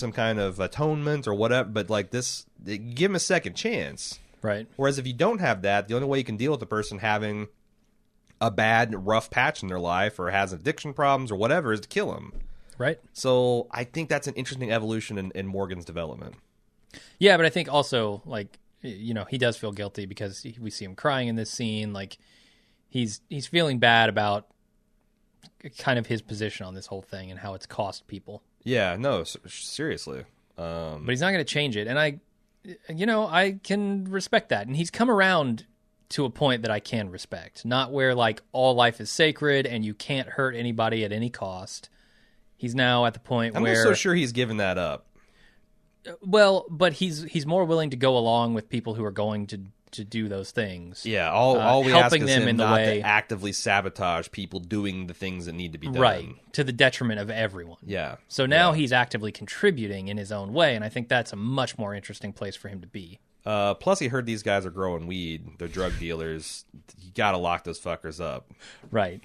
some kind of atonement or whatever, but like this, give him a second chance. Right. Whereas if you don't have that, the only way you can deal with the person having a bad, rough patch in their life or has addiction problems or whatever is to kill him. Right. So I think that's an interesting evolution in Morgan's development. Yeah, but I think also, like, you know, he does feel guilty because we see him crying in this scene. Like, he's feeling bad about kind of his position on this whole thing and how it's cost people. Yeah, no, seriously. But he's not going to change it. And I can respect that. And he's come around to a point that I can respect. Not where, like, all life is sacred and you can't hurt anybody at any cost. He's now at the point where... I'm not so sure he's given that up. Well, but he's more willing to go along with people who are going to do those things. Yeah, all we ask is them him in the not way to actively sabotage people doing the things that need to be done. Right, to the detriment of everyone. Yeah. So now he's actively contributing in his own way, and I think that's a much more interesting place for him to be. Plus, he heard these guys are growing weed. They're drug dealers. You got to lock those fuckers up. Right.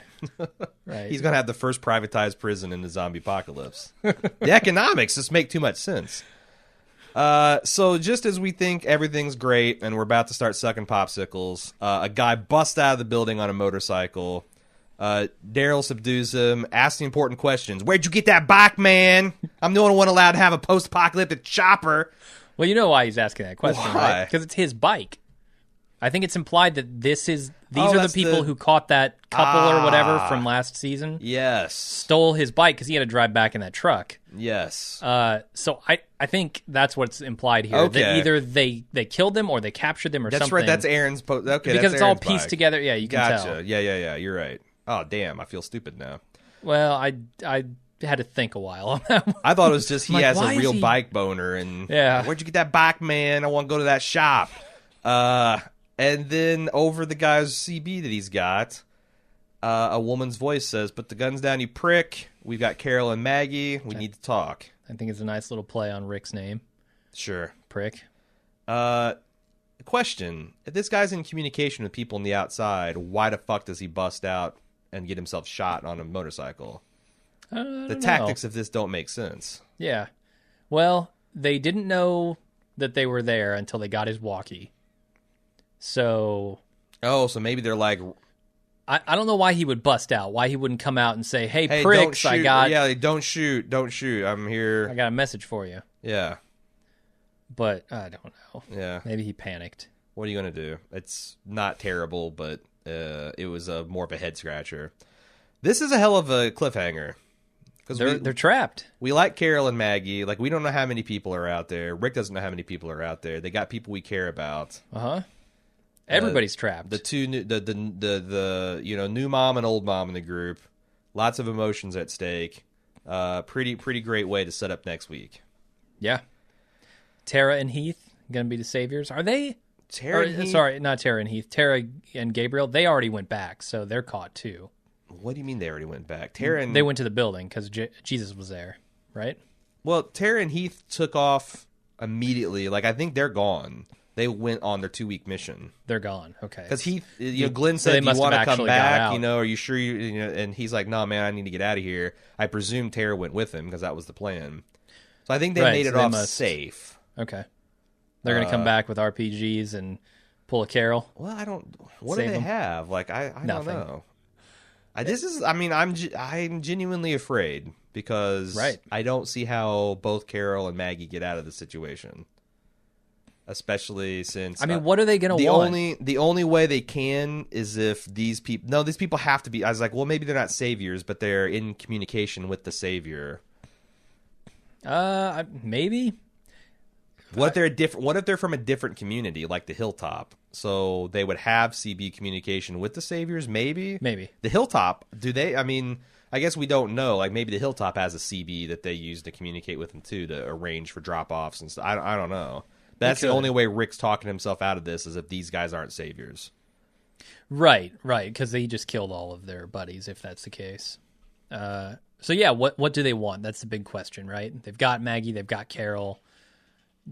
Right. He's going to have the first privatized prison in the zombie apocalypse. The economics just make too much sense. So just as we think everything's great and we're about to start sucking popsicles, a guy busts out of the building on a motorcycle. Daryl subdues him, asks the important questions. Where'd you get that bike, man? I'm the only one allowed to have a post-apocalyptic chopper. Well, you know why he's asking that question, Why? right? Because it's his bike. I think it's implied that these are the that's people who caught that couple or whatever from last season. Yes. Stole his bike because he had to drive back in that truck. Yes. So I think that's what's implied here. Okay. That either they killed them or they captured them or That's something. right. That's Aaron's okay, because that's it's all Aaron's pieced bike. together. Yeah, you can Gotcha. tell. Yeah. You're right. Oh, damn. I feel stupid now. Well, I had to think a while on that one. I thought it was just he Like, has why a is real he- bike boner. And Yeah. where'd you get that bike, man? I want to go to that shop. And then over the guy's CB that he's got, a woman's voice says, "Put the guns down, you prick. We've got Carol and Maggie. We need to talk." I think it's a nice little play on Rick's name. Sure. Prick. Question. If this guy's in communication with people on the outside, why the fuck does he bust out and get himself shot on a motorcycle? The tactics of this don't make sense. Yeah. Well, they didn't know that they were there until they got his walkie. So... Oh, so maybe they're like... I don't know why he would bust out. Why he wouldn't come out and say, "Hey, Hey, pricks, don't shoot. I got Yeah, don't shoot. I'm here. I got a message for you." Yeah. But I don't know. Yeah. Maybe he panicked. What are you going to do? It's not terrible, but it was more of a head scratcher. This is a hell of a cliffhanger. They're trapped. We like Carol and Maggie. Like, we don't know how many people are out there. Rick doesn't know how many people are out there. They got people we care about. Uh-huh. Everybody's trapped. The two new, the new mom and old mom in the group. Lots of emotions at stake. Pretty great way to set up next week. Yeah. Tara and Heath going to be the saviors. Are they? Heath? Sorry, not Tara and Heath. Tara and Gabriel, they already went back, so they're caught too. What do you mean they already went back? Tara and... They went to the building because Jesus was there, right? Well, Tara and Heath took off immediately. Like, I think they're gone. They went on their 2-week mission. They're gone. Okay. Because Heath, Glenn So said, they "You must want have to come actually got back? out. Are you sure?" And he's like, "No, man, I need to get out of here." I presume Tara went with him because that was the plan. So I think they made it off safe. Okay. They're going to come back with RPGs and pull a Carol. Well, I don't. What Save do they them? have? Like, I don't Nothing. know. I'm genuinely afraid because I don't see how both Carol and Maggie get out of the situation. Especially since what are they going to want? The only way they can is if these people have to be. I was like, well, maybe they're not saviors, but they're in communication with the savior. Maybe. What if they're from a different community, like the Hilltop? So they would have CB communication with the saviors. Maybe the Hilltop. Do they? I mean, I guess we don't know. Like, maybe the Hilltop has a CB that they use to communicate with them too, to arrange for drop offs and stuff. I don't know. That's the only way Rick's talking himself out of this, is if these guys aren't saviors. Right, because they just killed all of their buddies, if that's the case. So yeah, what do they want? That's the big question, right? They've got Maggie, they've got Carol.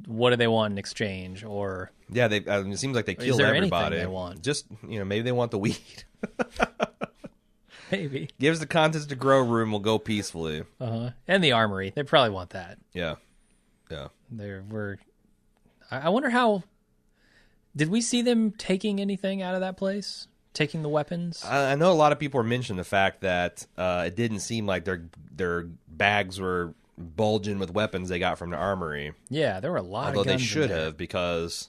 What do they want in exchange? Or yeah, it seems like they killed everybody. They want? Just maybe they want the weed. Maybe gives the contents to grow room. Will go peacefully. And the armory, they probably want that. Yeah. Yeah. There were. I wonder how. Did we see them taking anything out of that place? Taking the weapons? I know a lot of people are mentioning the fact that it didn't seem like their bags were bulging with weapons they got from the armory. Yeah, there were a lot although of guns they should in there. have, because...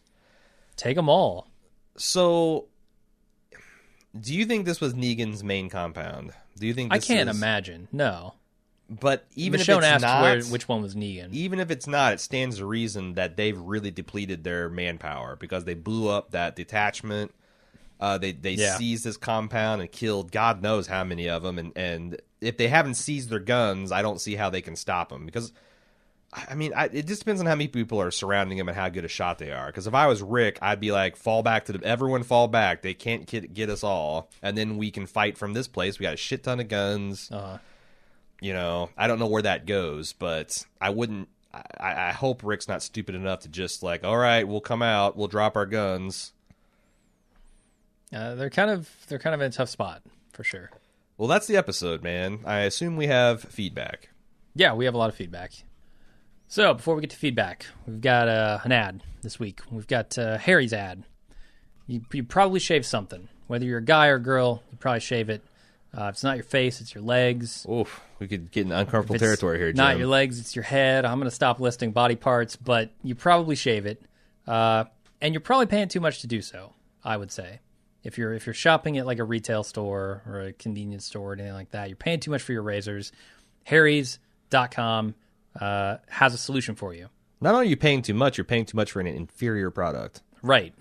Take them all. So, do you think this was Negan's main compound? Do you think I this can't is... imagine. No. But even Michonne if it's asked not... which one was Negan. Even if it's not, it stands to reason that they've really depleted their manpower, because they blew up that detachment. They seized this compound and killed God knows how many of them. And if they haven't seized their guns, I don't see how they can stop them. Because, I mean, it just depends on how many people are surrounding them and how good a shot they are. Because if I was Rick, I'd be like, everyone fall back. They can't get us all. And then we can fight from this place. We got a shit ton of guns. You know, I don't know where that goes, but I wouldn't. I hope Rick's not stupid enough to just like, all right, we'll come out, we'll drop our guns. They're kind of in a tough spot for sure. Well, that's the episode, man. I assume we have feedback. Yeah, we have a lot of feedback. So before we get to feedback, we've got an ad this week. We've got Harry's ad. You probably shave something, whether you're a guy or girl. You probably shave it. If it's not your face, it's your legs. Oof, we could get in uncomfortable territory here, Jim. Not your legs, it's your head. I'm going to stop listing body parts, but you probably shave it, and you're probably paying too much to do so. I would say, if you're shopping at like a retail store or a convenience store or anything like that, you're paying too much for your razors. Harrys.com has a solution for you. Not only are you paying too much, you're paying too much for an inferior product. Right.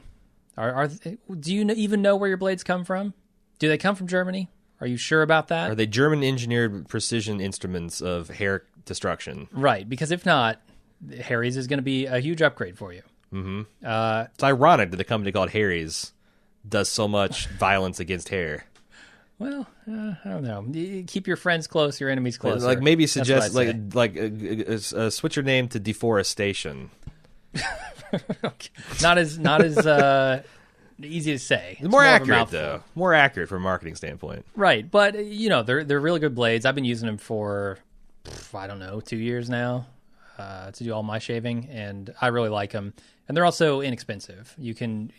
Do you even know where your blades come from? Do they come from Germany? Are you sure about that? Are they German-engineered precision instruments of hair destruction? Right, because if not, Harry's is going to be a huge upgrade for you. Mm-hmm. It's ironic that a company called Harry's does so much violence against hair. Well, I don't know. Keep your friends close, your enemies closer. Like maybe suggest switch your name to Deforestation. Okay. Not as easy to say. It's more accurate, though. More accurate from a marketing standpoint. Right, but you know they're really good blades. I've been using them for I don't know 2 years now to do all my shaving, and I really like them. And they're also inexpensive. You can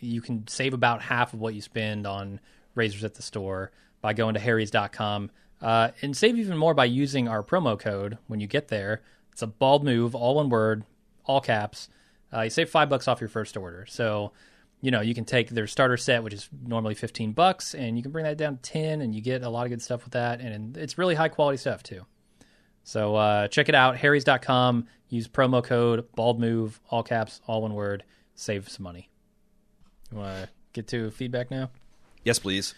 save about half of what you spend on razors at the store by going to Harrys.com, and save even more by using our promo code when you get there. It's a bald move, all one word, all caps. You save $5 off your first order. So. You know, you can take their starter set, which is normally $15, and you can bring that down to 10, and you get a lot of good stuff with that, and it's really high quality stuff too. So check it out, Harrys.com. Use promo code BaldMove, all caps, all one word. Save some money. You want to get to feedback now? Yes, please.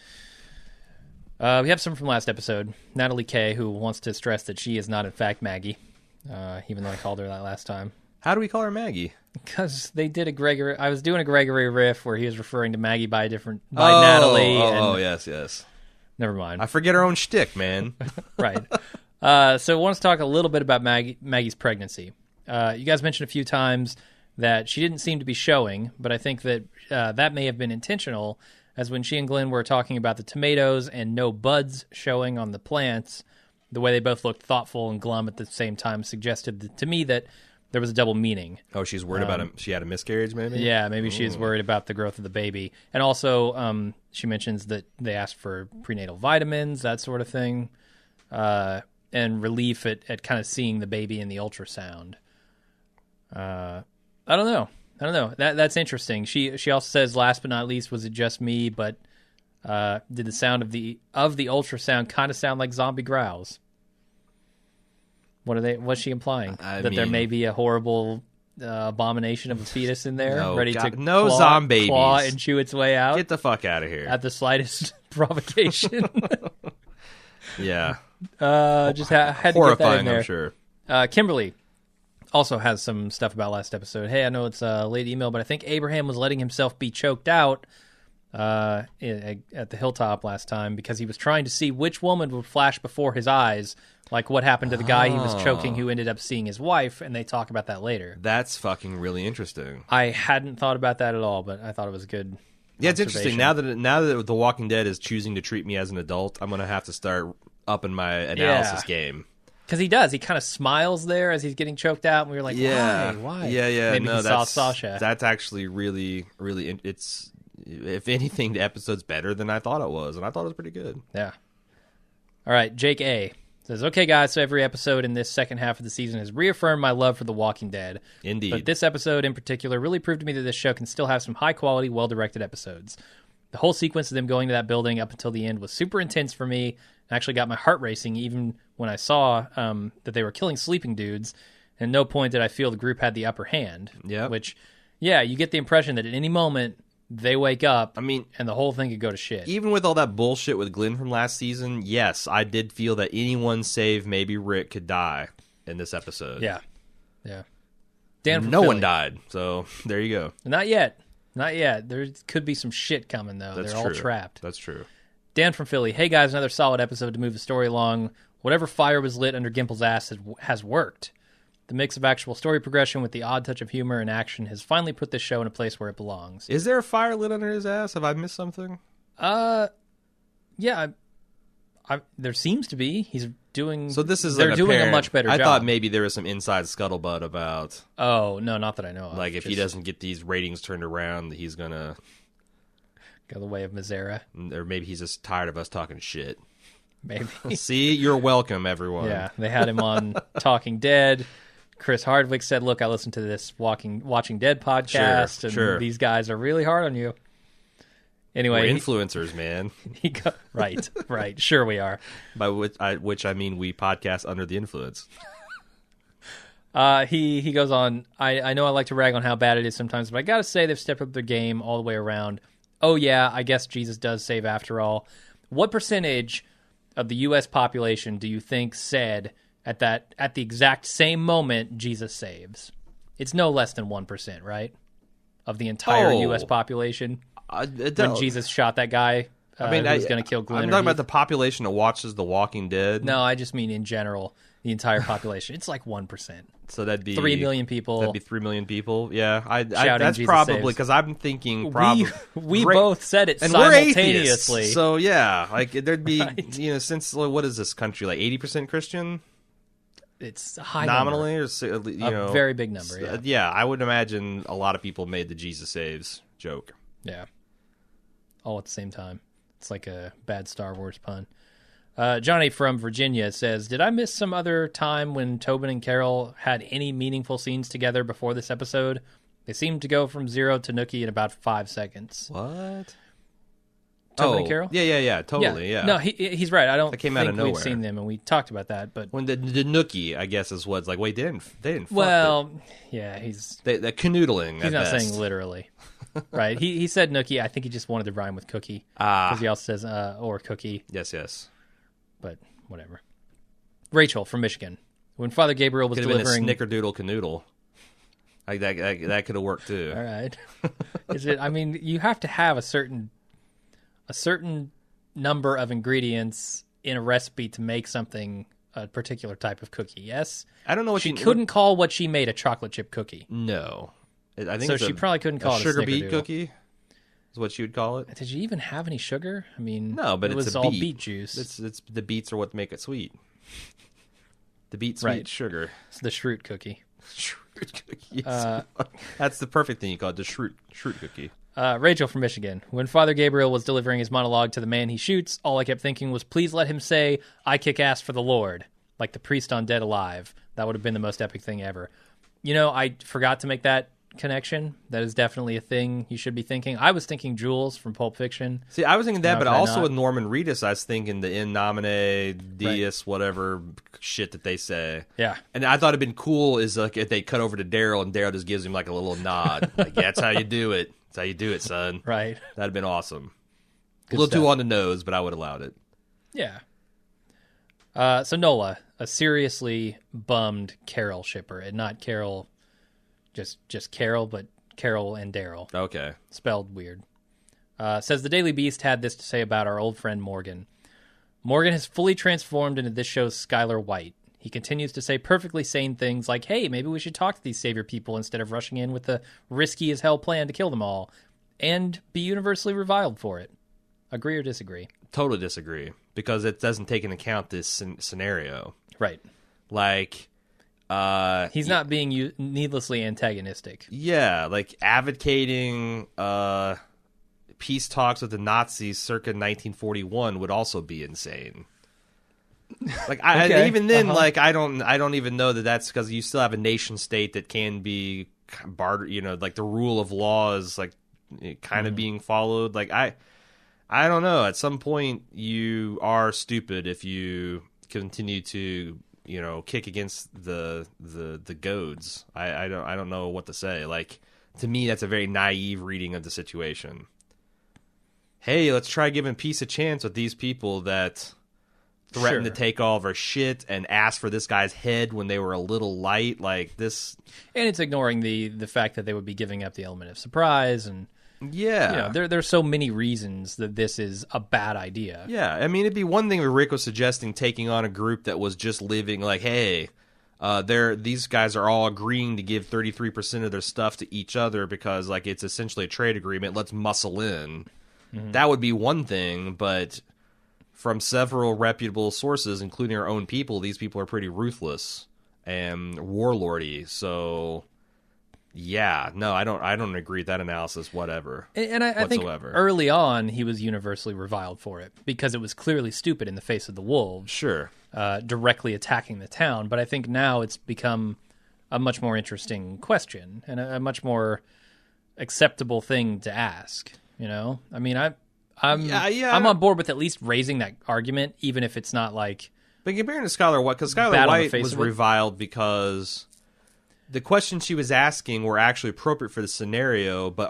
We have some from last episode. Natalie K, who wants to stress that she is not in fact Maggie, even though I called her that last time. How do we call her Maggie? Because they did a Gregory. I was doing a Gregory riff where he was referring to Maggie by Natalie. Yes. Never mind. I forget her own shtick, man. Right. So I want to talk a little bit about Maggie's pregnancy. You guys mentioned a few times that she didn't seem to be showing, but I think that that may have been intentional, as when she and Glenn were talking about the tomatoes and no buds showing on the plants, the way they both looked thoughtful and glum at the same time suggested to me that there was a double meaning. Oh, she's worried about him. She had a miscarriage, maybe? Yeah, maybe she's worried about the growth of the baby. And also, she mentions that they asked for prenatal vitamins, that sort of thing, and relief at kind of seeing the baby in the ultrasound. I don't know. That's interesting. She also says, last but not least, was it just me? But did the sound of the ultrasound kind of sound like zombie growls? What's she implying? There may be a horrible abomination of a fetus in there, ready to claw and chew its way out. Get the fuck out of here at the slightest provocation. Yeah, just had to horrifying, get that in there. I'm sure. Kimberly also has some stuff about last episode. Hey, I know it's a late email, but I think Abraham was letting himself be choked out at the hilltop last time because he was trying to see which woman would flash before his eyes, like what happened to the guy he was choking who ended up seeing his wife, and they talk about that later. That's fucking really interesting. I hadn't thought about that at all, but I thought it was good. Yeah, it's interesting. Now that The Walking Dead is choosing to treat me as an adult, I'm going to have to start upping my analysis game. Because he does. He kind of smiles there as he's getting choked out, and we were like, Yeah. why? Yeah. Maybe No, he saw Sasha. That's actually really, really. It's, if anything, the episode's better than I thought it was, and I thought it was pretty good. Yeah. All right, Jake A. says, okay, guys, so every episode in this second half of the season has reaffirmed my love for The Walking Dead. Indeed. But this episode in particular really proved to me that this show can still have some high-quality, well-directed episodes. The whole sequence of them going to that building up until the end was super intense for me. I actually got my heart racing even when I saw that they were killing sleeping dudes. And at no point did I feel the group had the upper hand. Yeah. Which, yeah, you get the impression that at any moment they wake up, I mean, and the whole thing could go to shit. even with all that bullshit with Glenn from last season, yes, I did feel that anyone save maybe Rick could die in this episode. Yeah. Dan from no Philly. one died, so there you go. Not yet. There could be some shit coming, though. That's They're true. all trapped. That's true. Dan from Philly. Hey, guys, another solid episode to move the story along. Whatever fire was lit under Gimple's ass has worked. The mix of actual story progression with the odd touch of humor and action has finally put this show in a place where it belongs. Is there a fire lit under his ass? Have I missed something? Yeah, there seems to be. He's doing. So this is they're like doing apparent, a much better I job. thought maybe there was some inside scuttlebutt about, Oh no, not that I know of. like, if he doesn't get these ratings turned around, he's gonna, go the way of Misera, or maybe he's just tired of us talking shit. maybe. See, you're welcome, everyone. Yeah, they had him on Talking Dead. Chris Hardwick said, "Look, I listened to this Watching Dead podcast, Sure. and these guys are really hard on you." Anyway, We're influencers, man. right. Sure, we are. By which I mean we podcast under the influence. He goes on. I know I like to rag on how bad it is sometimes, but I gotta say they've stepped up their game all the way around. Oh yeah, I guess Jesus does save after all. What percentage of the U.S. population do you think said at the exact same moment Jesus saves? It's no less than 1%, right? Of the entire U.S. population when Jesus shot that guy. Who was going to kill Glenn. I'm talking about the population that watches The Walking Dead. No, I just mean in general, the entire population. It's like 1%. So that'd be 3 million people. That'd be 3 million people. Yeah, Shouting that's Jesus probably saves. because I'm thinking probably We both said it and we're simultaneously. atheists, so yeah, like there'd be Right. since what is this country, like 80% Christian It's a high nominally, number. or A very big number. Yeah. Yeah, I would imagine a lot of people made the Jesus saves joke. Yeah. All at the same time. It's like a bad Star Wars pun. Johnny from Virginia says, did I miss some other time when Tobin and Carol had any meaningful scenes together before this episode? They seemed to go from 0 to Nookie in about 5 seconds. What? Tobin and Carol? Yeah, totally, yeah. No, he's right. I don't came think out of we've nowhere. seen them, and we talked about that. But When the Nookie, I guess, is what's like, wait, they didn't fuck well, yeah, the canoodling. he's not saying literally. Right. He said Nookie. I think he just wanted to rhyme with cookie. Because he also says, or cookie. Yes. But whatever. Rachel from Michigan. When Father Gabriel was Could have been a delivering... snickerdoodle canoodle. Like that could have worked too. All right. Is it? I mean, you have to have a certain number of ingredients in a recipe to make something a particular type of cookie. Yes. I don't know what she couldn't call what she made a chocolate chip cookie. No, I think so. it's She probably couldn't call it a sugar beet snickerdoodle. cookie. Is what she would call it. Did you even have any sugar? I mean, No, but it it's was a all beet. beet juice. It's the beets are what make it sweet. The beet sweet Right. sugar. It's the Schrute cookie. Schrute cookie. Yes. That's the perfect thing you call it, the Schrute cookie. Rachel from Michigan. When Father Gabriel was delivering his monologue to the man he shoots, all I kept thinking was, please let him say, I kick ass for the Lord, like the priest on Dead Alive. That would have been the most epic thing ever. You know, I forgot to make that connection. That is definitely a thing you should be thinking. I was thinking Jules from Pulp Fiction. See, I was thinking that, No, but did I also not? with Norman Reedus, I was thinking the in nomine Deus, whatever shit that they say. Yeah. And I thought it'd been cool is like if they cut over to Daryl and Daryl just gives him like a little nod. Like, yeah, that's how you do it. That's how you do it, son. Right. That'd have been awesome. Good a little too stuff. on the nose, but I would have allowed it. Yeah. So Nola, a seriously bummed Carol shipper, and not Carol, just Carol, but Carol and Daryl. Okay. Spelled weird. Says the Daily Beast had this to say about our old friend Morgan. Morgan has fully transformed into this show's Skylar White. He continues to say perfectly sane things like, hey, maybe we should talk to these savior people instead of rushing in with the risky as hell plan to kill them all, and be universally reviled for it. Agree or disagree? Totally disagree because it doesn't take into account this scenario. Right. Like, He's not being needlessly antagonistic. yeah, like advocating peace talks with the Nazis circa 1941 would also be insane. Like, Okay. even then, like, I don't even know that that's because you still have a nation state that can be barter. You know, like the rule of law is like kind of being followed. Like, I don't know. At some point, you are stupid if you continue to, you know, kick against the goads. I don't know what to say. Like, to me, that's a very naive reading of the situation. Hey, let's try giving peace a chance with these people that threatened to take all of our shit and asked for this guy's head when they were a little light. Like, this, And it's ignoring the fact that they would be giving up the element of surprise. And, yeah, you know, there's so many reasons that this is a bad idea. yeah. I mean, it'd be one thing if Rick was suggesting taking on a group that was just living like, hey, these guys are all agreeing to give 33% of their stuff to each other because, like, it's essentially a trade agreement. Let's muscle in. That would be one thing, but from several reputable sources, including our own people, these people are pretty ruthless and warlordy. So, yeah, no, I don't agree with that analysis, whatever. And I think early on, he was universally reviled for it because it was clearly stupid in the face of the wolves. Sure. Directly attacking the town. But I think now it's become a much more interesting question and a much more acceptable thing to ask. You know, I mean, I'm on board with at least raising that argument, even if it's not like. But comparing to Skylar White, because Skylar White was reviled because the questions she was asking were actually appropriate for the scenario, but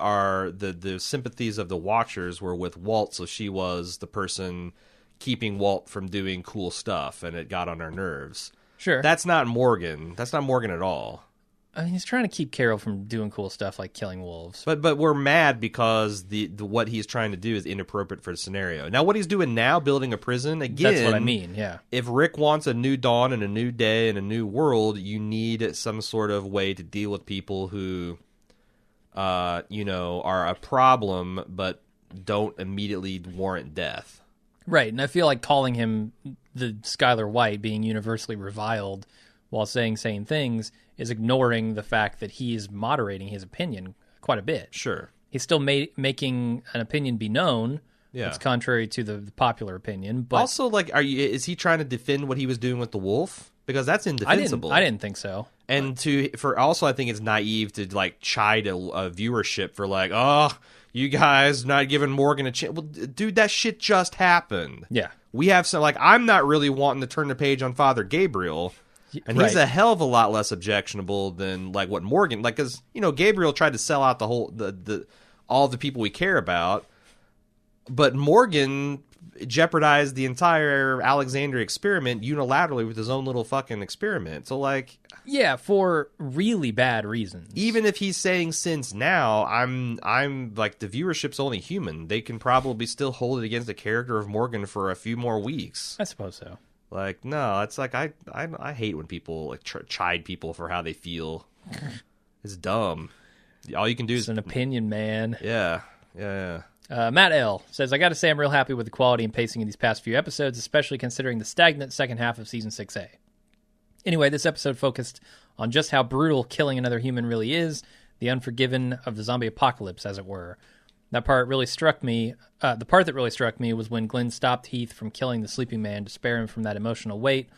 the sympathies of the Watchers were with Walt, so she was the person keeping Walt from doing cool stuff, and it got on her nerves. Sure, that's not Morgan. That's not Morgan at all. I mean, he's trying to keep Carol from doing cool stuff like killing wolves. But we're mad because the what he's trying to do is inappropriate for the scenario. Now, what he's doing now, building a prison, again... That's what I mean, yeah. If Rick wants a new dawn and a new day and a new world, you need some sort of way to deal with people who, you know, are a problem but don't immediately warrant death. Right, and I feel like calling him the Skylar White, being universally reviled while saying sane things, is ignoring the fact that he is moderating his opinion quite a bit. Sure. He's still making an opinion be known. Yeah. It's contrary to the popular opinion. But also, like, is he trying to defend what he was doing with the wolf? Because that's indefensible. I didn't think so. And also, I think it's naive to, like, chide a viewership for, like, oh, you guys not giving Morgan a chance. Well, dude, that shit just happened. Yeah. We have some, like, I'm not really wanting to turn the page on Father Gabriel. And he's a hell of a lot less objectionable than, like, what Morgan, like, because, you know, Gabriel tried to sell out all the people we care about, but Morgan jeopardized the entire Alexandria experiment unilaterally with his own little fucking experiment. So, like, yeah, for really bad reasons. Even if he's saying since now, I'm like, the viewership's only human. They can probably still hold it against the character of Morgan for a few more weeks. I suppose so. Like, no, it's like I hate when people like chide people for how they feel. It's dumb. All you can do is an opinion, man. Yeah. Matt L. says, I got to say I'm real happy with the quality and pacing of these past few episodes, especially considering the stagnant second half of Season 6A. Anyway, this episode focused on just how brutal killing another human really is, the Unforgiven of the zombie apocalypse, as it were. That part really struck me. The part that really struck me was when Glenn stopped Heath from killing the sleeping man to spare him from that emotional weight,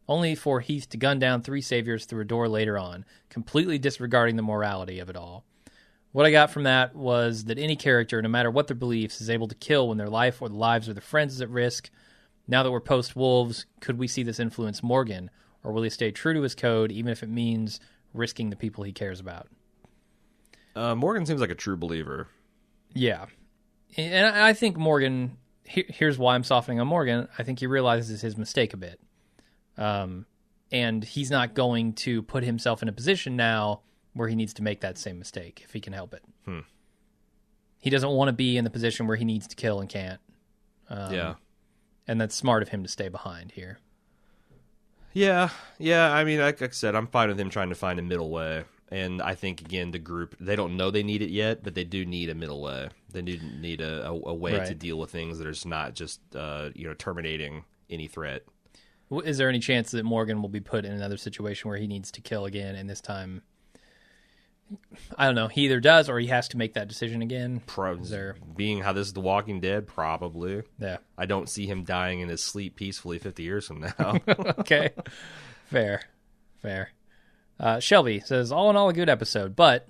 only for Heath to gun down 3 saviors through a door later on, completely disregarding the morality of it all. What I got from that was that any character, no matter what their beliefs, is able to kill when their life or the lives of their friends is at risk. Now that we're post-Wolves, could we see this influence Morgan, or will he stay true to his code, even if it means risking the people he cares about? Morgan seems like a true believer. Yeah. And I think Morgan, here's why I'm softening on Morgan. I think he realizes his mistake a bit. And he's not going to put himself in a position now where he needs to make that same mistake if he can help it. He doesn't want to be in the position where he needs to kill and can't. Yeah. And that's smart of him to stay behind here. Yeah. I mean, like I said, I'm fine with him trying to find a middle way. And I think, again, the group, they don't know they need it yet, but they do need a middle way. They do need a way to deal with things that is not just, terminating any threat. Is there any chance that Morgan will be put in another situation where he needs to kill again, and this time, I don't know, he either does or he has to make that decision again? Being how this is The Walking Dead, probably. Yeah. I don't see him dying in his sleep peacefully 50 years from now. Okay. Fair. Shelby says, all in all, a good episode, but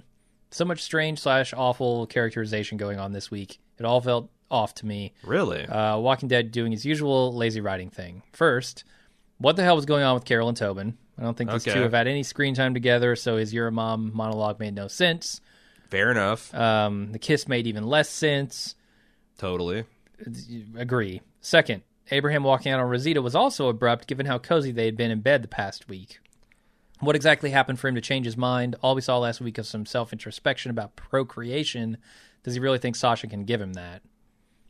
so much strange/awful characterization going on this week. It all felt off to me. Really? Walking Dead doing his usual lazy writing thing. First, what the hell was going on with Carol and Tobin? I don't think these two have had any screen time together, so his You're a Mom monologue made no sense. Fair enough. The kiss made even less sense. Totally. Agree. Second, Abraham walking out on Rosita was also abrupt given how cozy they had been in bed the past week. What exactly happened for him to change his mind? All we saw last week was some self-introspection about procreation. Does he really think Sasha can give him that?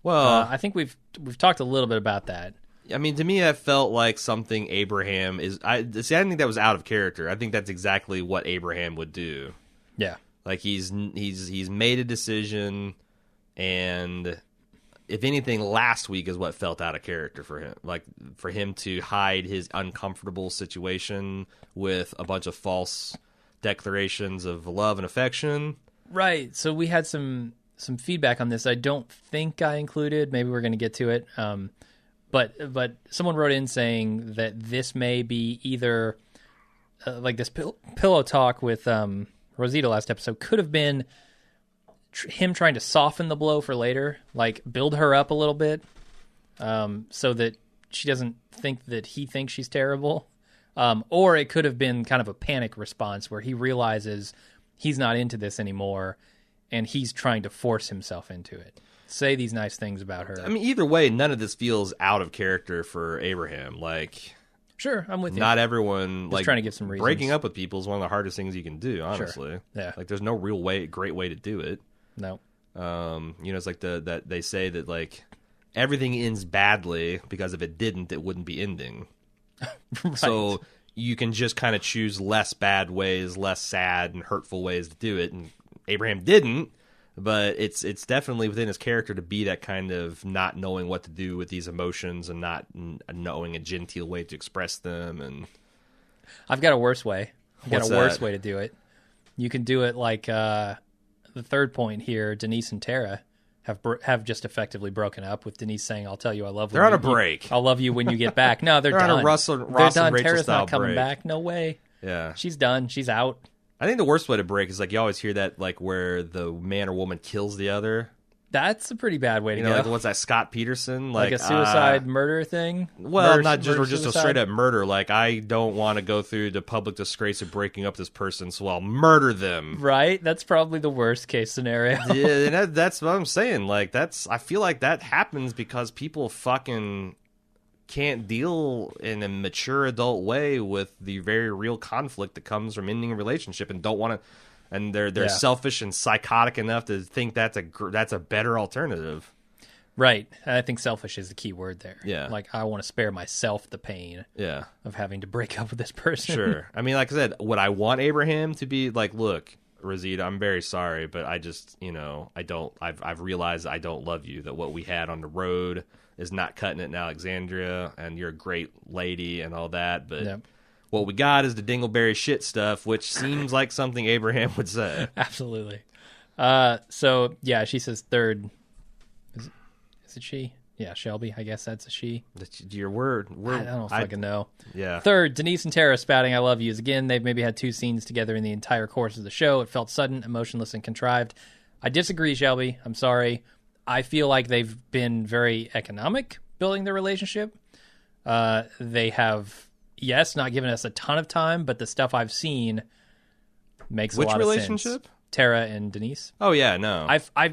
Well, I think we've talked a little bit about that. I mean, to me, that felt like something Abraham is. I didn't think that was out of character. I think that's exactly what Abraham would do. Yeah, like he's made a decision, and if anything, last week is what felt out of character for him. Like for him to hide his uncomfortable situation with a bunch of false declarations of love and affection. Right. So we had some feedback on this. I don't think I included. Maybe we're going to get to it. But someone wrote in saying that this may be either like this pillow talk with Rosita last episode could have been him trying to soften the blow for later, like build her up a little bit, so that she doesn't think that he thinks she's terrible. Or it could have been kind of a panic response where he realizes he's not into this anymore and he's trying to force himself into it. Say these nice things about her. I mean, either way, none of this feels out of character for Abraham. Like, sure, I'm with you. Not everyone just like trying to give some reasons. Breaking up with people is one of the hardest things you can do. Honestly, sure. Yeah. Like, there's no great way to do it. No. It's like that they say that like everything ends badly because if it didn't, it wouldn't be ending. Right. So you can just kind of choose less bad ways, less sad and hurtful ways to do it. And Abraham didn't. But it's definitely within his character to be that kind of not knowing what to do with these emotions and not knowing a genteel way to express them. And I've got a worse way. What's Way to do it. You can do it like the third point here. Denise and Tara have just effectively broken up, with Denise saying, "I'll tell you I love." They're on a break. I'll love you when you get back. No, they're done. On a Ross they're and done. Rachel Tara's style not coming break. back. No way. Yeah, she's done. She's out. I think the worst way to break is like you always hear that like where the man or woman kills the other. That's a pretty bad way to go. Like what's that, Scott Peterson? Like a suicide murder thing? Well, not just a straight up murder. Like, I don't want to go through the public disgrace of breaking up this person, so I'll murder them. Right? That's probably the worst case scenario. Yeah, and that's what I'm saying. Like, I feel like that happens because people fucking can't deal in a mature adult way with the very real conflict that comes from ending a relationship and don't want to. And they're selfish and psychotic enough to think that's a better alternative. Right. I think selfish is the key word there. Yeah. Like, I want to spare myself the pain of having to break up with this person. Sure. I mean, like I said, would I want Abraham to be like, look, Rosita, I'm very sorry, but I just, I've realized I don't love you, that what we had on the road is not cutting it in Alexandria, and you're a great lady and all that, but what we got is the dingleberry shit stuff, which seems like something Abraham would say. Absolutely. So, yeah, she says third. Is it she? Yeah, Shelby. I guess that's a she. That's your word. I don't fucking know. Yeah. Third, Denise and Tara spouting I love yous. Again, they've maybe had 2 scenes together in the entire course of the show. It felt sudden, emotionless, and contrived. I disagree, Shelby. I'm sorry. I feel like they've been very economic building their relationship. They have, yes, not given us a ton of time, but the stuff I've seen makes a lot of sense. Which relationship? Tara and Denise. Oh yeah, no.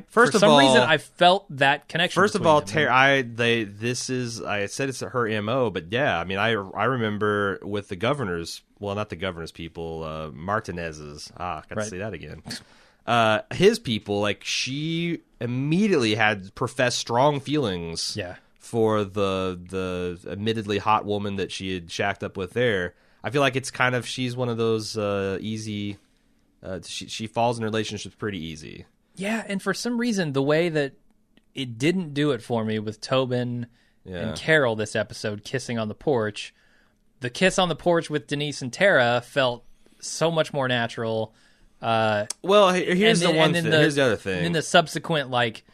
For some reason I felt that connection. First of all, Tara, I said it's her MO, but yeah, I mean, I remember with the governors, well, not the governors people, Martinez's. Got to say that again. His people, like, she immediately had professed strong feelings. Yeah. For the admittedly hot woman that she had shacked up with there. I feel like it's kind of, she's one of those easy. She falls in relationships pretty easy. Yeah, and for some reason, the way that it didn't do it for me with Tobin and Carol this episode kissing on the porch the kiss on the porch with Denise and Tara felt so much more natural. Well, here's the other thing. And then the subsequent, like,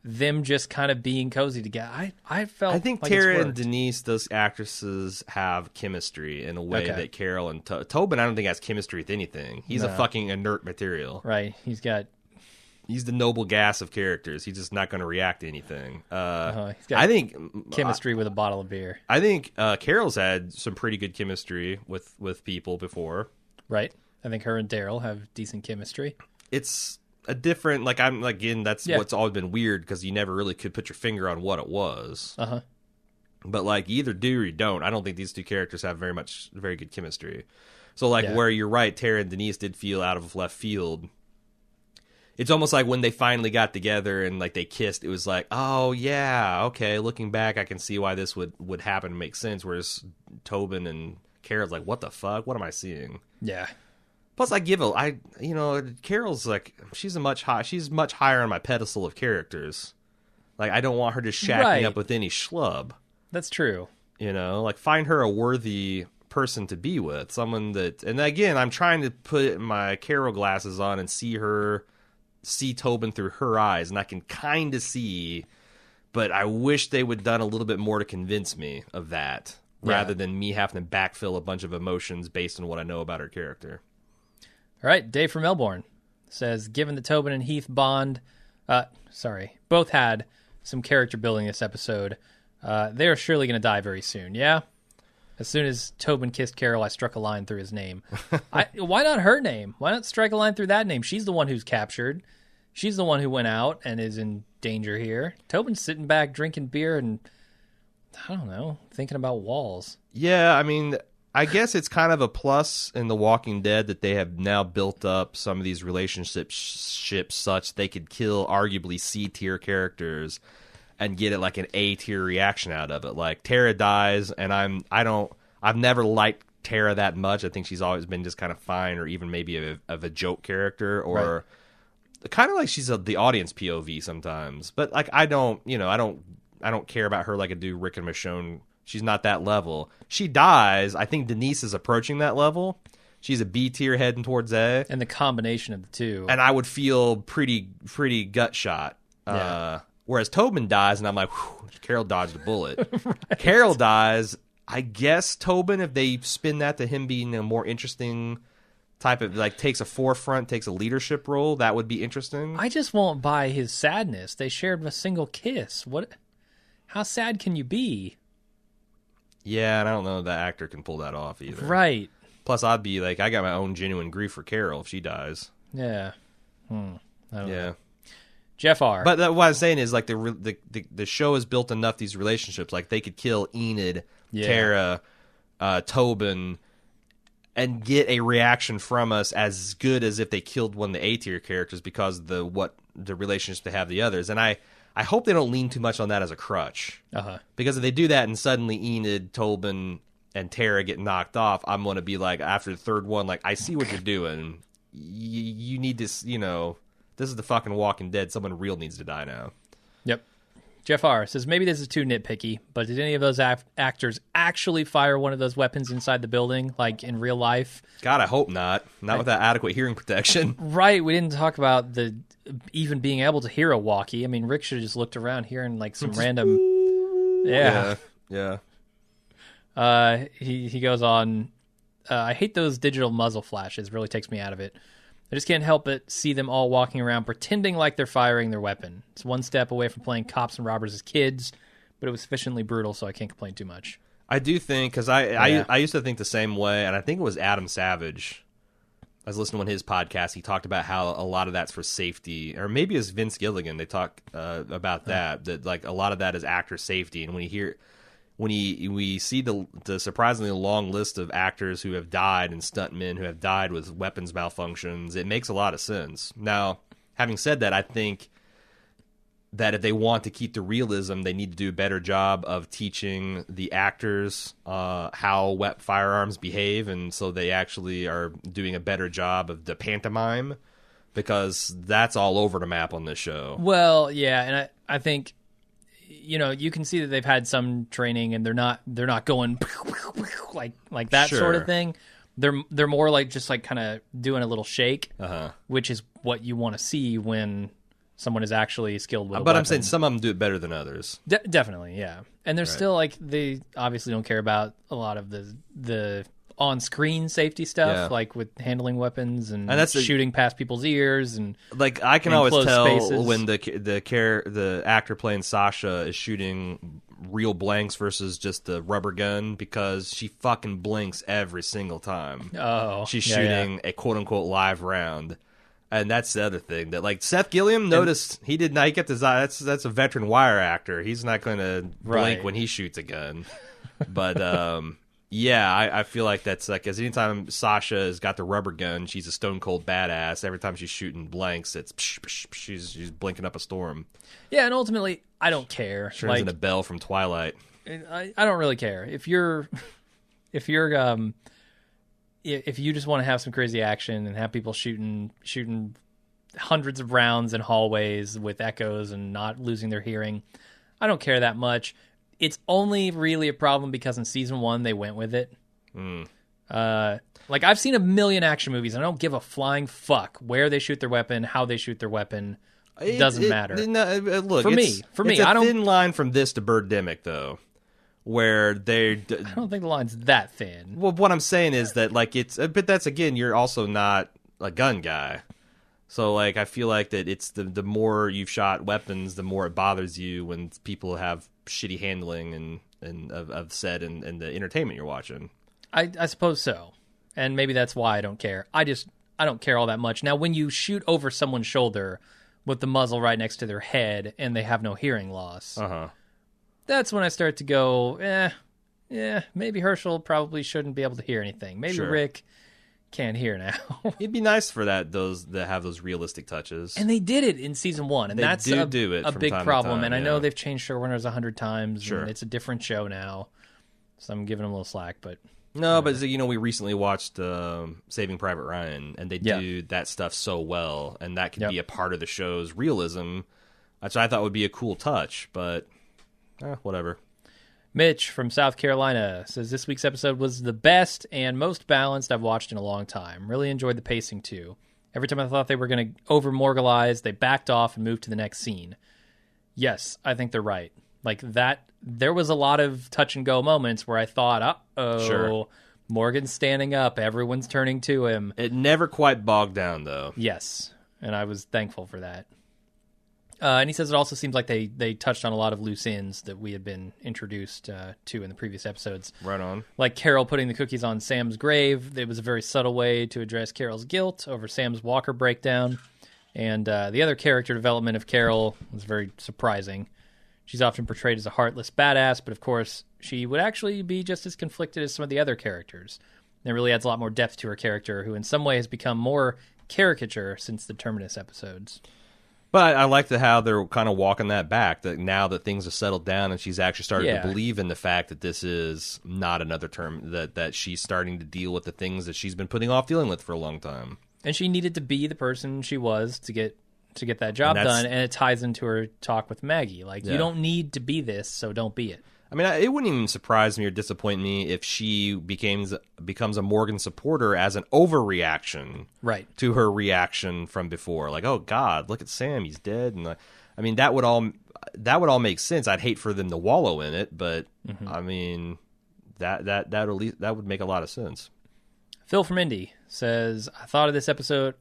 them just kind of being cozy together. I felt I think like Tara and Denise, those actresses, have chemistry in a way that Carol and Tobin, I don't think has chemistry with anything. He's a fucking inert material. Right. He's the noble gas of characters. He's just not going to react to anything. He's got I think chemistry with a bottle of beer. I think Carol's had some pretty good chemistry with people before. Right. I think her and Daryl have decent chemistry. It's a different, like, that's what's always been weird, because you never really could put your finger on what it was. But, like, you either do or you don't. I don't think these two characters have very good chemistry. So, like, where you're right, Tara and Denise did feel out of left field. It's almost like when they finally got together and, like, they kissed, it was like, oh, yeah, okay, looking back, I can see why this would happen and make sense, whereas Tobin and Carol's like, what the fuck? What am I seeing? Yeah. Plus, Carol's like, she's much higher on my pedestal of characters. Like, I don't want her to shack me up with any schlub. That's true. Like, find her a worthy person to be with, someone that. And again, I'm trying to put my Carol glasses on and see Tobin through her eyes, and I can kind of see. But I wish they would done a little bit more to convince me of that, rather than me having to backfill a bunch of emotions based on what I know about her character. All right, Dave from Melbourne says, given the Tobin and Heath bond, both had some character building this episode, they are surely going to die very soon, yeah? As soon as Tobin kissed Carol, I struck a line through his name. Why not her name? Why not strike a line through that name? She's the one who's captured. She's the one who went out and is in danger here. Tobin's sitting back drinking beer and, I don't know, thinking about walls. Yeah, I mean, I guess it's kind of a plus in The Walking Dead that they have now built up some of these relationships such they could kill arguably C-tier characters and get it like an A-tier reaction out of it. Like, Tara dies, and I've never liked Tara that much. I think she's always been just kind of fine, or even maybe of a joke character, or kind of like she's the audience POV sometimes. But like, I don't care about her like I do Rick and Michonne. She's not that level. She dies. I think Denise is approaching that level. She's a B tier heading towards A. And the combination of the two. And I would feel pretty gut shot. Yeah. Whereas Tobin dies, and I'm like, Carol dodged a bullet. Right. Carol dies. I guess Tobin, if they spin that to him being a more interesting type of, like, takes a leadership role, that would be interesting. I just won't buy his sadness. They shared a single kiss. How sad can you be? Yeah, and I don't know if that actor can pull that off either. Right. Plus, I'd be like, I got my own genuine grief for Carol if she dies. Yeah. I don't know. Jeff R. But what I'm saying is, like, the show has built enough these relationships. Like, they could kill Enid, Tara, Tobin, and get a reaction from us as good as if they killed one of the A-tier characters because of the relationships they have the others. And I hope they don't lean too much on that as a crutch. Because if they do that and suddenly Enid, Tobin, and Tara get knocked off, I'm going to be like, after the third one, like, I see what you're doing. You need this, this is the fucking Walking Dead. Someone real needs to die now. Yep. Jeff R. says, maybe this is too nitpicky, but did any of those actors actually fire one of those weapons inside the building, like in real life? God, I hope not. Not without adequate hearing protection. Right. We didn't talk about even being able to hear a walkie. I mean, Rick should have just looked around hearing like some random... Yeah. He goes on, I hate those digital muzzle flashes. It really takes me out of it. I just can't help but see them all walking around pretending like they're firing their weapon. It's one step away from playing cops and robbers as kids, but it was sufficiently brutal, so I can't complain too much. I do think, because I used to think the same way, and I think it was Adam Savage. I was listening to his podcast. He talked about how a lot of that's for safety, or maybe it's Vince Gilligan. They talk about that like a lot of that is actor safety. And we see the surprisingly long list of actors who have died and stuntmen who have died with weapons malfunctions, it makes a lot of sense. Now, having said that, I think that if they want to keep the realism, they need to do a better job of teaching the actors how firearms behave, and so they actually are doing a better job of the pantomime, because that's all over the map on this show. Well, yeah, and I think, you can see that they've had some training, and they're not going like that Sure. sort of thing. They're more like just like kind of doing a little shake, which is what you want to see when someone is actually skilled with a But weapon. I'm saying some of them do it better than others. Definitely, yeah. And there's still like they obviously don't care about a lot of the on-screen safety stuff, like with handling weapons and that's shooting past people's ears and like I can always tell spaces. when the actor playing Sasha is shooting real blanks versus just the rubber gun because she fucking blinks every single time. Oh, she's shooting a quote unquote live round. And that's the other thing that, like, Seth Gilliam noticed he did not get his eye. That's a veteran wire actor. He's not going to blink when he shoots a gun. But yeah, I feel like that's like as anytime Sasha has got the rubber gun, she's a stone cold badass. Every time she's shooting blanks, it's psh, psh, psh, she's blinking up a storm. Yeah, and ultimately, I don't care. Turns into Belle from Twilight. I don't really care if you just want to have some crazy action and have people shooting hundreds of rounds in hallways with echoes and not losing their hearing. I don't care that much. It's only really a problem because in season 1 they went with it. Like I've seen a million action movies and I don't give a flying fuck where they shoot their weapon, how they shoot their weapon. It doesn't matter. Look, for me, it's a thin line from this to Birdemic though. Where I don't think the line's that thin. Well, what I'm saying is that like but that's again, you're also not a gun guy, so like I feel like that it's the more you've shot weapons, the more it bothers you when people have shitty handling and of set and the entertainment you're watching. I suppose so, and maybe that's why I don't care. I don't care all that much. Now, when you shoot over someone's shoulder with the muzzle right next to their head and they have no hearing loss. That's when I start to go, maybe Herschel probably shouldn't be able to hear anything. Maybe Rick can't hear now. It'd be nice for that have those realistic touches. And they did it in season 1, and that's do a from big time to problem. time, and I know they've changed showrunners 100 times, Sure. and it's a different show now, so I'm giving them a little slack. But no, but we recently watched Saving Private Ryan, and they do that stuff so well, and that could be a part of the show's realism, which I thought would be a cool touch, but whatever. Mitch from South Carolina says this week's episode was the best and most balanced I've watched in a long time. Really enjoyed the pacing too. Every time I thought they were going to over-morgalize, they backed off and moved to the next scene. Yes, I think they're right. Like that, there was a lot of touch-and-go moments where I thought, Morgan's standing up, everyone's turning to him. It never quite bogged down, though. Yes, and I was thankful for that. And he says it also seems like they touched on a lot of loose ends that we had been introduced to in the previous episodes. Right on. Like Carol putting the cookies on Sam's grave. It was a very subtle way to address Carol's guilt over Sam's Walker breakdown. And the other character development of Carol was very surprising. She's often portrayed as a heartless badass, but of course she would actually be just as conflicted as some of the other characters. And it really adds a lot more depth to her character, who in some way has become more caricature since the Terminus episodes. But I like how they're kind of walking that back, that now that things have settled down and she's actually started to believe in the fact that this is not another term, that she's starting to deal with the things that she's been putting off dealing with for a long time. And she needed to be the person she was to get that job done, and it ties into her talk with Maggie. Like, you don't need to be this, so don't be it. I mean, it wouldn't even surprise me or disappoint me if she becomes a Morgan supporter as an overreaction to her reaction from before. Like, oh God, look at Sam, he's dead. And I mean, that would all make sense. I'd hate for them to wallow in it, but I mean, that would make a lot of sense. Phil from Indy says, I thought this episode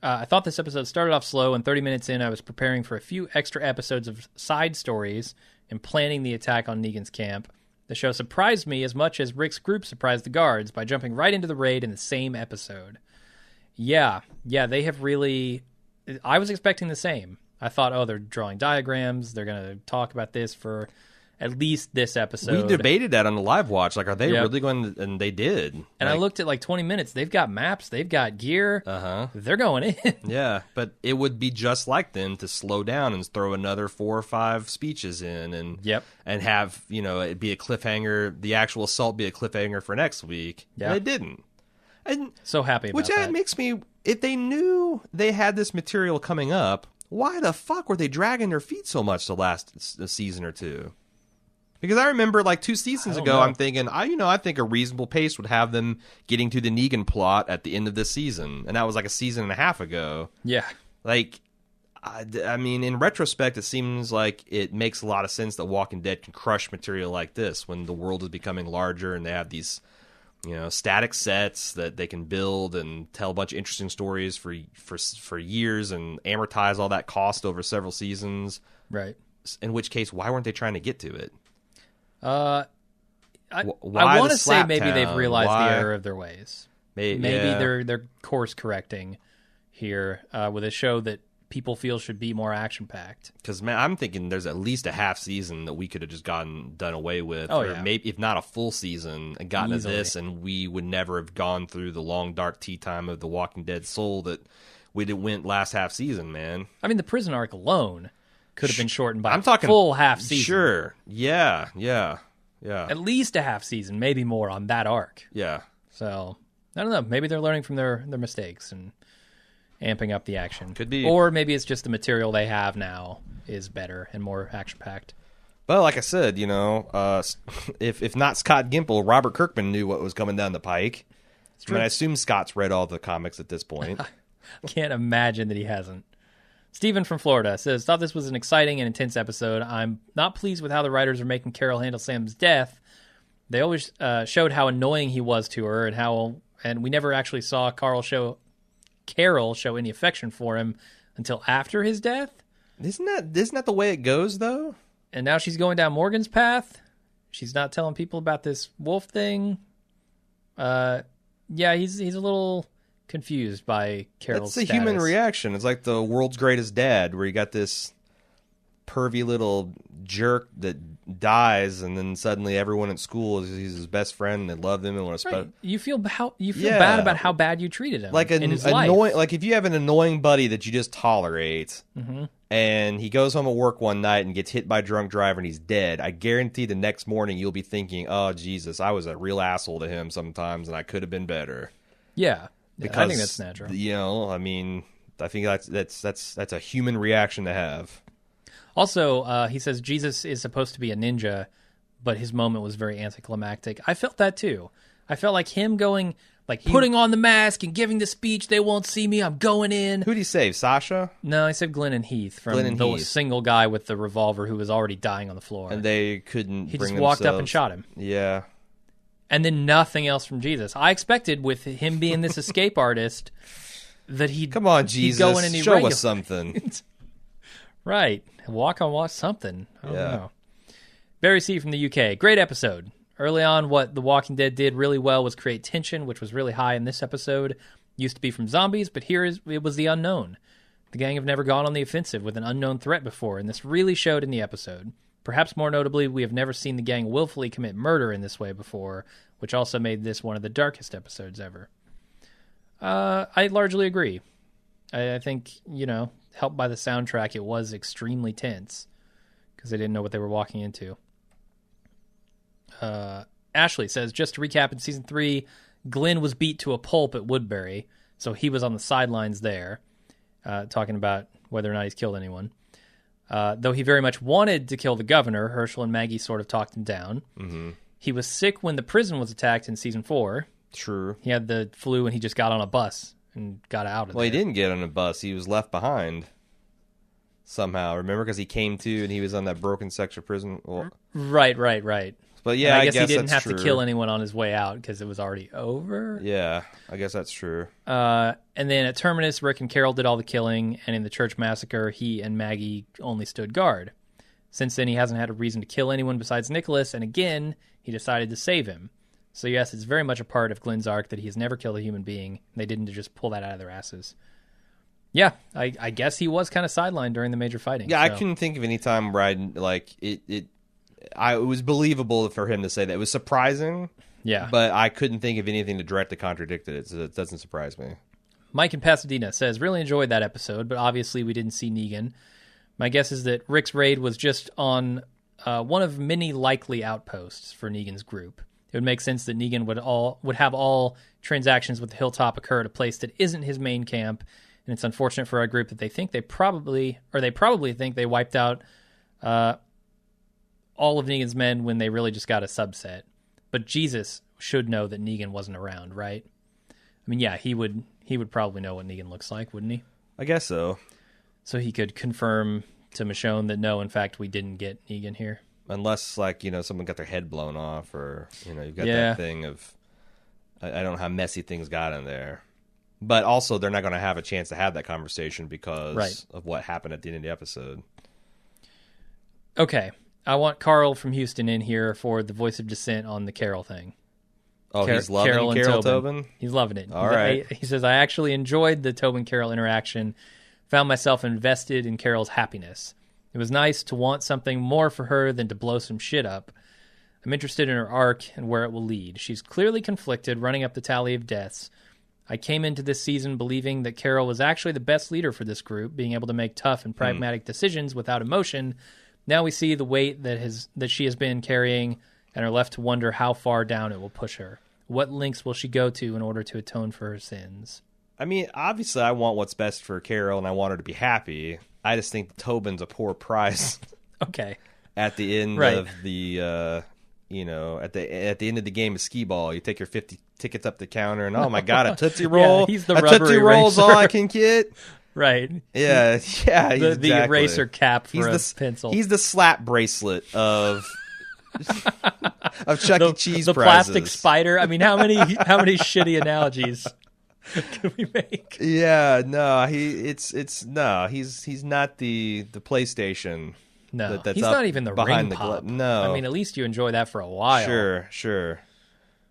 started off slow, and 30 minutes in, I was preparing for a few extra episodes of side stories and planning the attack on Negan's camp. The show surprised me as much as Rick's group surprised the guards by jumping right into the raid in the same episode. Yeah, they have really... I was expecting the same. I thought, they're drawing diagrams, they're going to talk about this for at least this episode. We debated that on the live watch. Like, are they really going to... And they did. And I looked at like 20 minutes. They've got maps. They've got gear. They're going in. Yeah, but it would be just like them to slow down and throw another 4 or 5 speeches in and have, it be a cliffhanger, the actual assault be a cliffhanger for next week. Yeah. And they didn't. And so happy about that. Which makes me... If they knew they had this material coming up, why the fuck were they dragging their feet so much the last season or two? Because I remember like 2 seasons ago, know. I'm thinking, I think a reasonable pace would have them getting to the Negan plot at the end of this season. And that was like a season and a half ago. Yeah. Like, I mean, in retrospect, it seems like it makes a lot of sense that Walking Dead can crush material like this when the world is becoming larger and they have these, static sets that they can build and tell a bunch of interesting stories for years and amortize all that cost over several seasons. Right. In which case, why weren't they trying to get to it? I want to say maybe they've realized the error of their ways. Maybe they're course correcting here with a show that people feel should be more action packed. Because man, I'm thinking there's at least a half season that we could have just done away with, maybe if not a full season, and gotten to this, and we would never have gone through the long dark tea time of the Walking Dead soul that we went last half season. Man, I mean the prison arc alone could have been shortened by I'm talking full half season. Sure, yeah. At least a half season, maybe more on that arc. Yeah. So I don't know. Maybe they're learning from their mistakes and amping up the action. Could be. Or maybe it's just the material they have now is better and more action-packed. But like I said, if not Scott Gimple, Robert Kirkman knew what was coming down the pike. I mean, I assume Scott's read all the comics at this point. Can't imagine that he hasn't. Steven from Florida says, thought this was an exciting and intense episode. I'm not pleased with how the writers are making Carol handle Sam's death. They always showed how annoying he was to her and we never actually saw Carol show any affection for him until after his death. Isn't that the way it goes, though? And now she's going down Morgan's path. She's not telling people about this wolf thing. Yeah, he's a little confused by Carol's status. It's a status. human reaction. It's like the World's Greatest Dad, where you got this pervy little jerk that dies, and then suddenly everyone at school he's his best friend and they love him and want to right. You feel bad about how bad you treated him, like in his life. Like if you have an annoying buddy that you just tolerate, and he goes home at work one night and gets hit by a drunk driver and he's dead, I guarantee the next morning you'll be thinking, "Oh Jesus, I was a real asshole to him sometimes, and I could have been better." Yeah, because I think that's natural. I mean, I think that's a human reaction to have. Also, he says Jesus is supposed to be a ninja, but his moment was very anticlimactic. I felt that too. I felt like him going, putting on the mask and giving the speech, they won't see me, I'm going in. Who'd he save, Sasha? No, I said Glenn and Heath from the single guy with the revolver who was already dying on the floor. And they couldn't He just walked up and shot him. Yeah. And then nothing else from Jesus. I expected with him being this escape artist that he'd come on, Jesus, he'd go in and show us something. Right. Watch something. I don't know. Barry C. from the UK. Great episode. Early on, what The Walking Dead did really well was create tension, which was really high in this episode. Used to be from zombies, but it was the unknown. The gang have never gone on the offensive with an unknown threat before, and this really showed in the episode. Perhaps more notably, we have never seen the gang willfully commit murder in this way before, which also made this one of the darkest episodes ever. I largely agree. I think, helped by the soundtrack, it was extremely tense because they didn't know what they were walking into. Ashley says, just to recap, in season 3, Glenn was beat to a pulp at Woodbury, so he was on the sidelines there, talking about whether or not he's killed anyone. Though he very much wanted to kill the governor, Herschel and Maggie sort of talked him down. Mm-hmm. He was sick when the prison was attacked in season 4. True. He had the flu and he just got on a bus and got out of there. Well, he didn't get on a bus. He was left behind somehow. Remember? Because he came to and he was on that broken section of prison. Well, right. But yeah, I guess he didn't have to kill anyone on his way out because it was already over. Yeah, I guess that's true. And then at Terminus, Rick and Carol did all the killing, and in the church massacre, he and Maggie only stood guard. Since then, he hasn't had a reason to kill anyone besides Nicholas, and again, he decided to save him. So yes, it's very much a part of Glenn's arc that he has never killed a human being. They didn't just pull that out of their asses. Yeah, I guess he was kind of sidelined during the major fighting. Yeah, so. I couldn't think of any time where it was believable for him to say that. It was surprising, yeah, but I couldn't think of anything to directly contradict it, so it doesn't surprise me. Mike in Pasadena says, really enjoyed that episode, but obviously we didn't see Negan. My guess is that Rick's raid was just on one of many likely outposts for Negan's group. It would make sense that Negan would have all transactions with the Hilltop occur at a place that isn't his main camp, and it's unfortunate for our group that they probably think they wiped out all of Negan's men when they really just got a subset. But Jesus should know that Negan wasn't around, right? I mean, yeah, he would probably know what Negan looks like, wouldn't he? I guess so. So he could confirm to Michonne that no, in fact, we didn't get Negan here. Unless, like, someone got their head blown off, or, you've got that thing of, I don't know how messy things got in there. But also, they're not going to have a chance to have that conversation because of what happened at the end of the episode. Okay. I want Carl from Houston in here for the voice of dissent on the Carol thing. Oh, he's loving Carol Tobin? He's loving it. All right. He says, I actually enjoyed the Tobin-Carol interaction, found myself invested in Carol's happiness. It was nice to want something more for her than to blow some shit up. I'm interested in her arc and where it will lead. She's clearly conflicted, running up the tally of deaths. I came into this season believing that Carol was actually the best leader for this group, being able to make tough and pragmatic decisions without emotion. Now we see the weight that she has been carrying and are left to wonder how far down it will push her. What lengths will she go to in order to atone for her sins? I mean, obviously I want what's best for Carol and I want her to be happy. I just think Tobin's a poor price. Okay. At the end of the, at the end of the game of skee ball, you take your 50 tickets up the counter and, oh my God, a Tootsie Roll. He's the a Tootsie Roll's all I can get. Right. Yeah, the eraser cap for a pencil. He's the slap bracelet of Chuck E. Cheese the prizes. Plastic spider. I mean, how many shitty analogies can we make? Yeah, no, he's not the PlayStation. No, that's he's not even the ring the pop. No, I mean, at least you enjoy that for a while. Sure.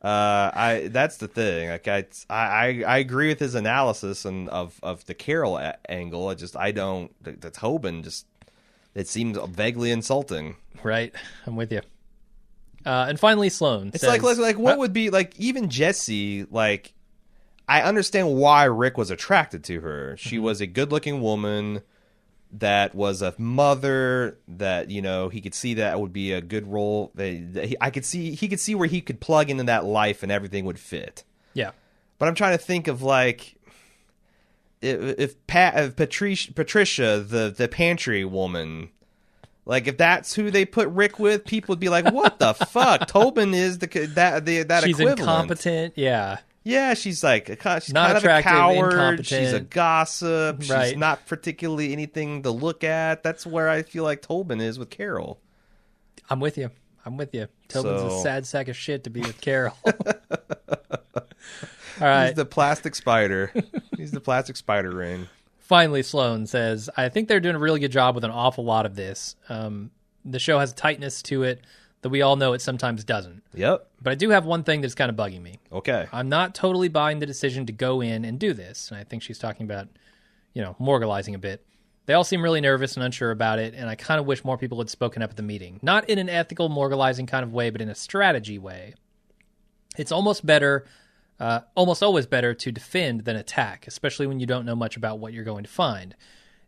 That's the thing. Like I agree with his analysis and of the Carol angle. I don't. The Tobin it seems vaguely insulting. Right, I'm with you. And finally, Sloane. It's says, like what would be like even Jesse like. I understand why Rick was attracted to her. She was a good-looking woman that was a mother that, he could see that would be a good role. He could see where he could plug into that life and everything would fit. Yeah. But I'm trying to think of like if Patricia, the pantry woman, like if that's who they put Rick with, people would be like, "What the fuck?" Tobin is that she's equivalent. Incompetent. Yeah. Yeah, she's not kind of a coward. She's a gossip. Right. She's not particularly anything to look at. That's where I feel like Tobin is with Carol. I'm with you. Tobin's a sad sack of shit to be with Carol. All right. He's the plastic spider. He's the plastic spider ring. Finally, Sloane says, I think they're doing a really good job with an awful lot of this. The show has a tightness to it that we all know it sometimes doesn't. Yep. But I do have one thing that's kind of bugging me. Okay. I'm not totally buying the decision to go in and do this. And I think she's talking about, moralizing a bit. They all seem really nervous and unsure about it, and I kind of wish more people had spoken up at the meeting. Not in an ethical, moralizing kind of way, but in a strategy way. It's almost always better to defend than attack, especially when you don't know much about what you're going to find.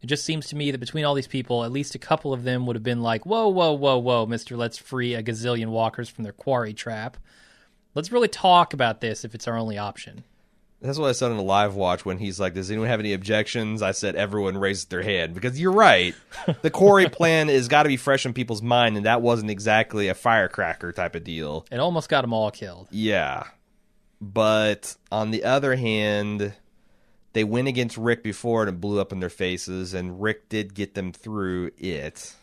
It just seems to me that between all these people, at least a couple of them would have been like, whoa, mister, let's free a gazillion walkers from their quarry trap. Let's really talk about this if it's our only option. That's what I said on the live watch when he's like, does anyone have any objections? I said everyone raised their hand. Because you're right. The quarry plan has got to be fresh in people's mind, and that wasn't exactly a firecracker type of deal. It almost got them all killed. Yeah. But on the other hand, they went against Rick before and it blew up in their faces, and Rick did get them through it.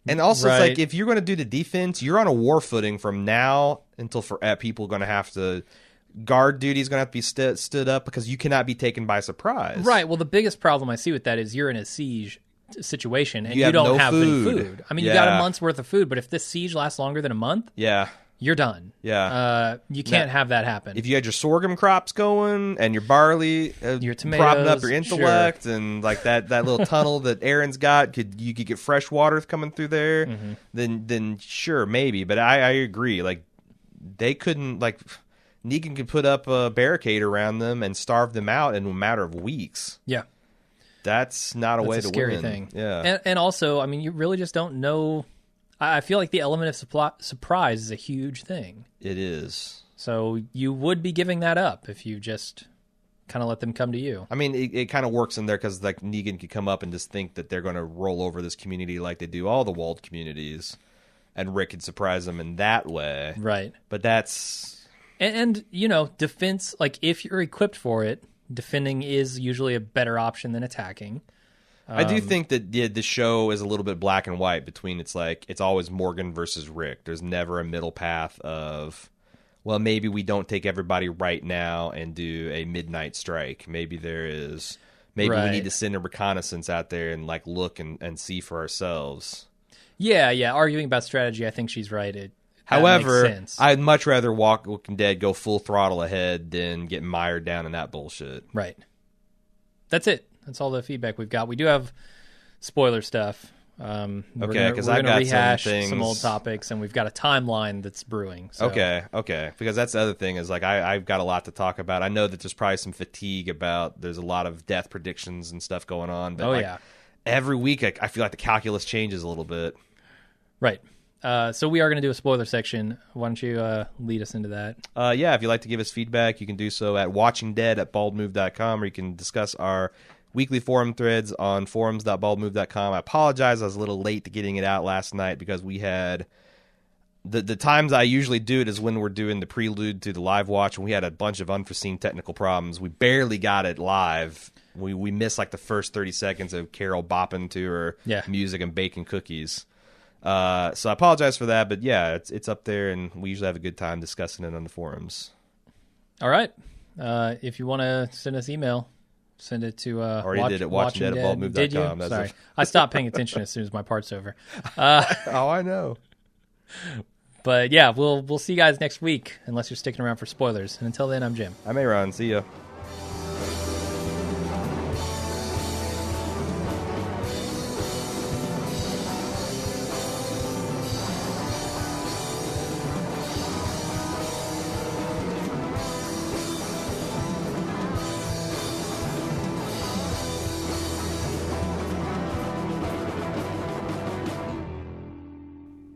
And also, It's like, if you're going to do the defense, you're on a war footing from now until people are going to have to... Guard duty is going to have to be stood up because you cannot be taken by surprise. Right. Well, the biggest problem I see with that is you're in a siege situation and you don't have any food. I mean, you got a month's worth of food, but if this siege lasts longer than a month... Yeah. You're done. Yeah. You can't have that happen. If you had your sorghum crops going and your barley, your tomatoes, propping up your intellect, and like that little tunnel that Aaron's got, you could get fresh water coming through there, then sure, maybe. But I agree. Like, they couldn't, like, Negan could put up a barricade around them and starve them out in a matter of weeks. Yeah. That's not a way to win. Scary thing. Yeah. And also, I mean, you really just don't know. I feel like the element of surprise is a huge thing. It is. So you would be giving that up if you just kind of let them come to you. I mean, it kind of works in there because like Negan could come up and just think that they're going to roll over this community like they do all the walled communities. and Rick could surprise him in that way. Right. But that's... And you know, defense, like if you're equipped for it, defending is usually a better option than attacking. I do think that the show is a little bit black and white between it's always Morgan versus Rick. There's never a middle path of, well, maybe we don't take everybody right now and do a midnight strike. Maybe there is, maybe we need to send a reconnaissance out there and like look and see for ourselves. Yeah. Arguing about strategy, I think she's right. However, I'd much rather Walking Dead go full throttle ahead than get mired down in that bullshit. Right. That's it. That's all the feedback we've got. We do have spoiler stuff. Okay, because I've got rehash some things, some old topics, and we've got a timeline that's brewing. So. Okay. Because that's the other thing is like I've got a lot to talk about. I know that there's probably some fatigue about there's a lot of death predictions and stuff going on. But every week I feel like the calculus changes a little bit. Right. So we are going to do a spoiler section. Why don't you lead us into that? If you'd like to give us feedback, you can do so at watchingdead@baldmove.com, or you can discuss our weekly forum threads on forums.baldmove.com. I apologize, I was a little late to getting it out last night because we had the times I usually do it is when we're doing the prelude to the live watch, and we had a bunch of unforeseen technical problems. We barely got it live. We missed like the first 30 seconds of Carol bopping to her music and baking cookies. So I apologize for that, but yeah, it's up there, and we usually have a good time discussing it on the forums. All right. If you want to send us email, send it to did it, watchingdead@baldmove.com. Did you? Sorry. I stopped paying attention as soon as my part's over. Oh, I know. But yeah, we'll see you guys next week, unless you're sticking around for spoilers. And until then, I'm Jim. I'm Aaron. See ya.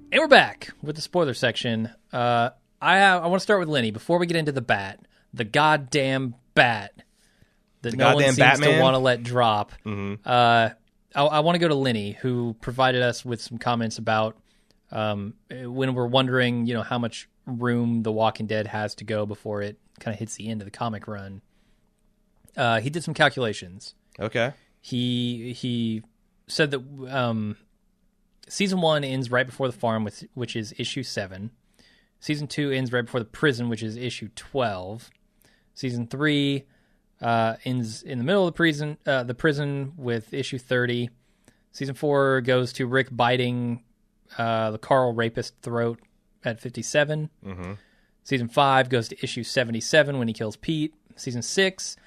And we're back with the spoiler section. I want to start with Lenny before we get into the bat, the goddamn bat that no one seems to want to let drop. Mm-hmm. I want to go to Lenny, who provided us with some comments about when we're wondering, how much room The Walking Dead has to go before it kind of hits the end of the comic run. He did some calculations. Okay. He said that Season 1 ends right before the farm, which is issue 7. Season 2 ends right before the prison, which is issue 12. Season 3 ends in the middle of the prison with issue 30. Season 4 goes to Rick biting the Carl rapist throat at 57. Mm-hmm. Season 5 goes to issue 77 when he kills Pete. Season 6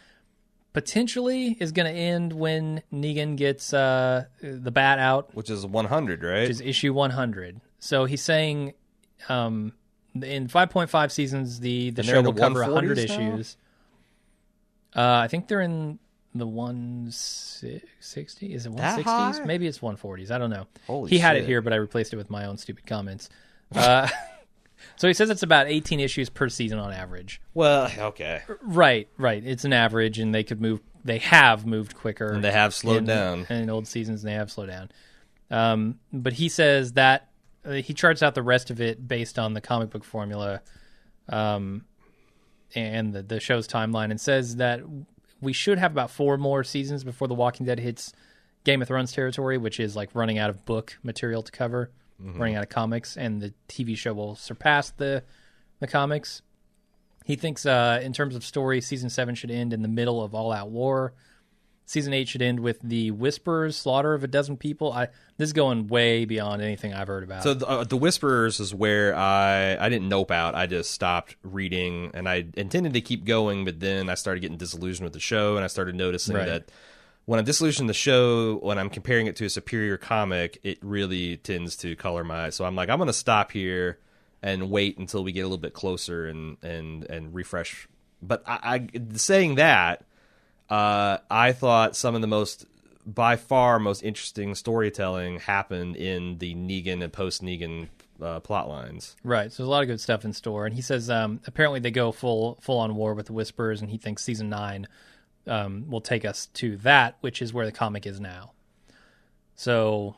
potentially is going to end when Negan gets the bat out. Which is 100, right? Which is issue 100. So he's saying in 5.5 seasons, the show will cover 100 issues. I think they're in the 160. Is it 160s? Maybe it's 140s. I don't know. Holy he shit. had it here, but I replaced it with my own stupid comments. So he says it's about 18 issues per season on average. Well, okay. Right. It's an average, and they could move. They have moved quicker. And they have slowed down. In old seasons, they have slowed down. But he says that he charts out the rest of it based on the comic book formula and the show's timeline, and says that we should have about 4 more seasons before The Walking Dead hits Game of Thrones territory, which is like running out of book material to cover. Running out of comics, and the TV show will surpass the comics. He thinks in terms of story, Season 7 should end in the middle of All Out War. Season 8 should end with the Whisperers' slaughter of a dozen people. This is going way beyond anything I've heard about. So the Whisperers is where I didn't nope out. I just stopped reading, and I intended to keep going, but then I started getting disillusioned with the show, and I started noticing that when I'm disillusioned with the show, when I'm comparing it to a superior comic, it really tends to color my eyes. So I'm like, I'm going to stop here and wait until we get a little bit closer and refresh. But I saying that, I thought some of the by far most interesting storytelling happened in the Negan and post-Negan plot lines. Right, so there's a lot of good stuff in store. And he says apparently they go full on war with the Whisperers, and he thinks Season 9 will take us to that, which is where the comic is now. So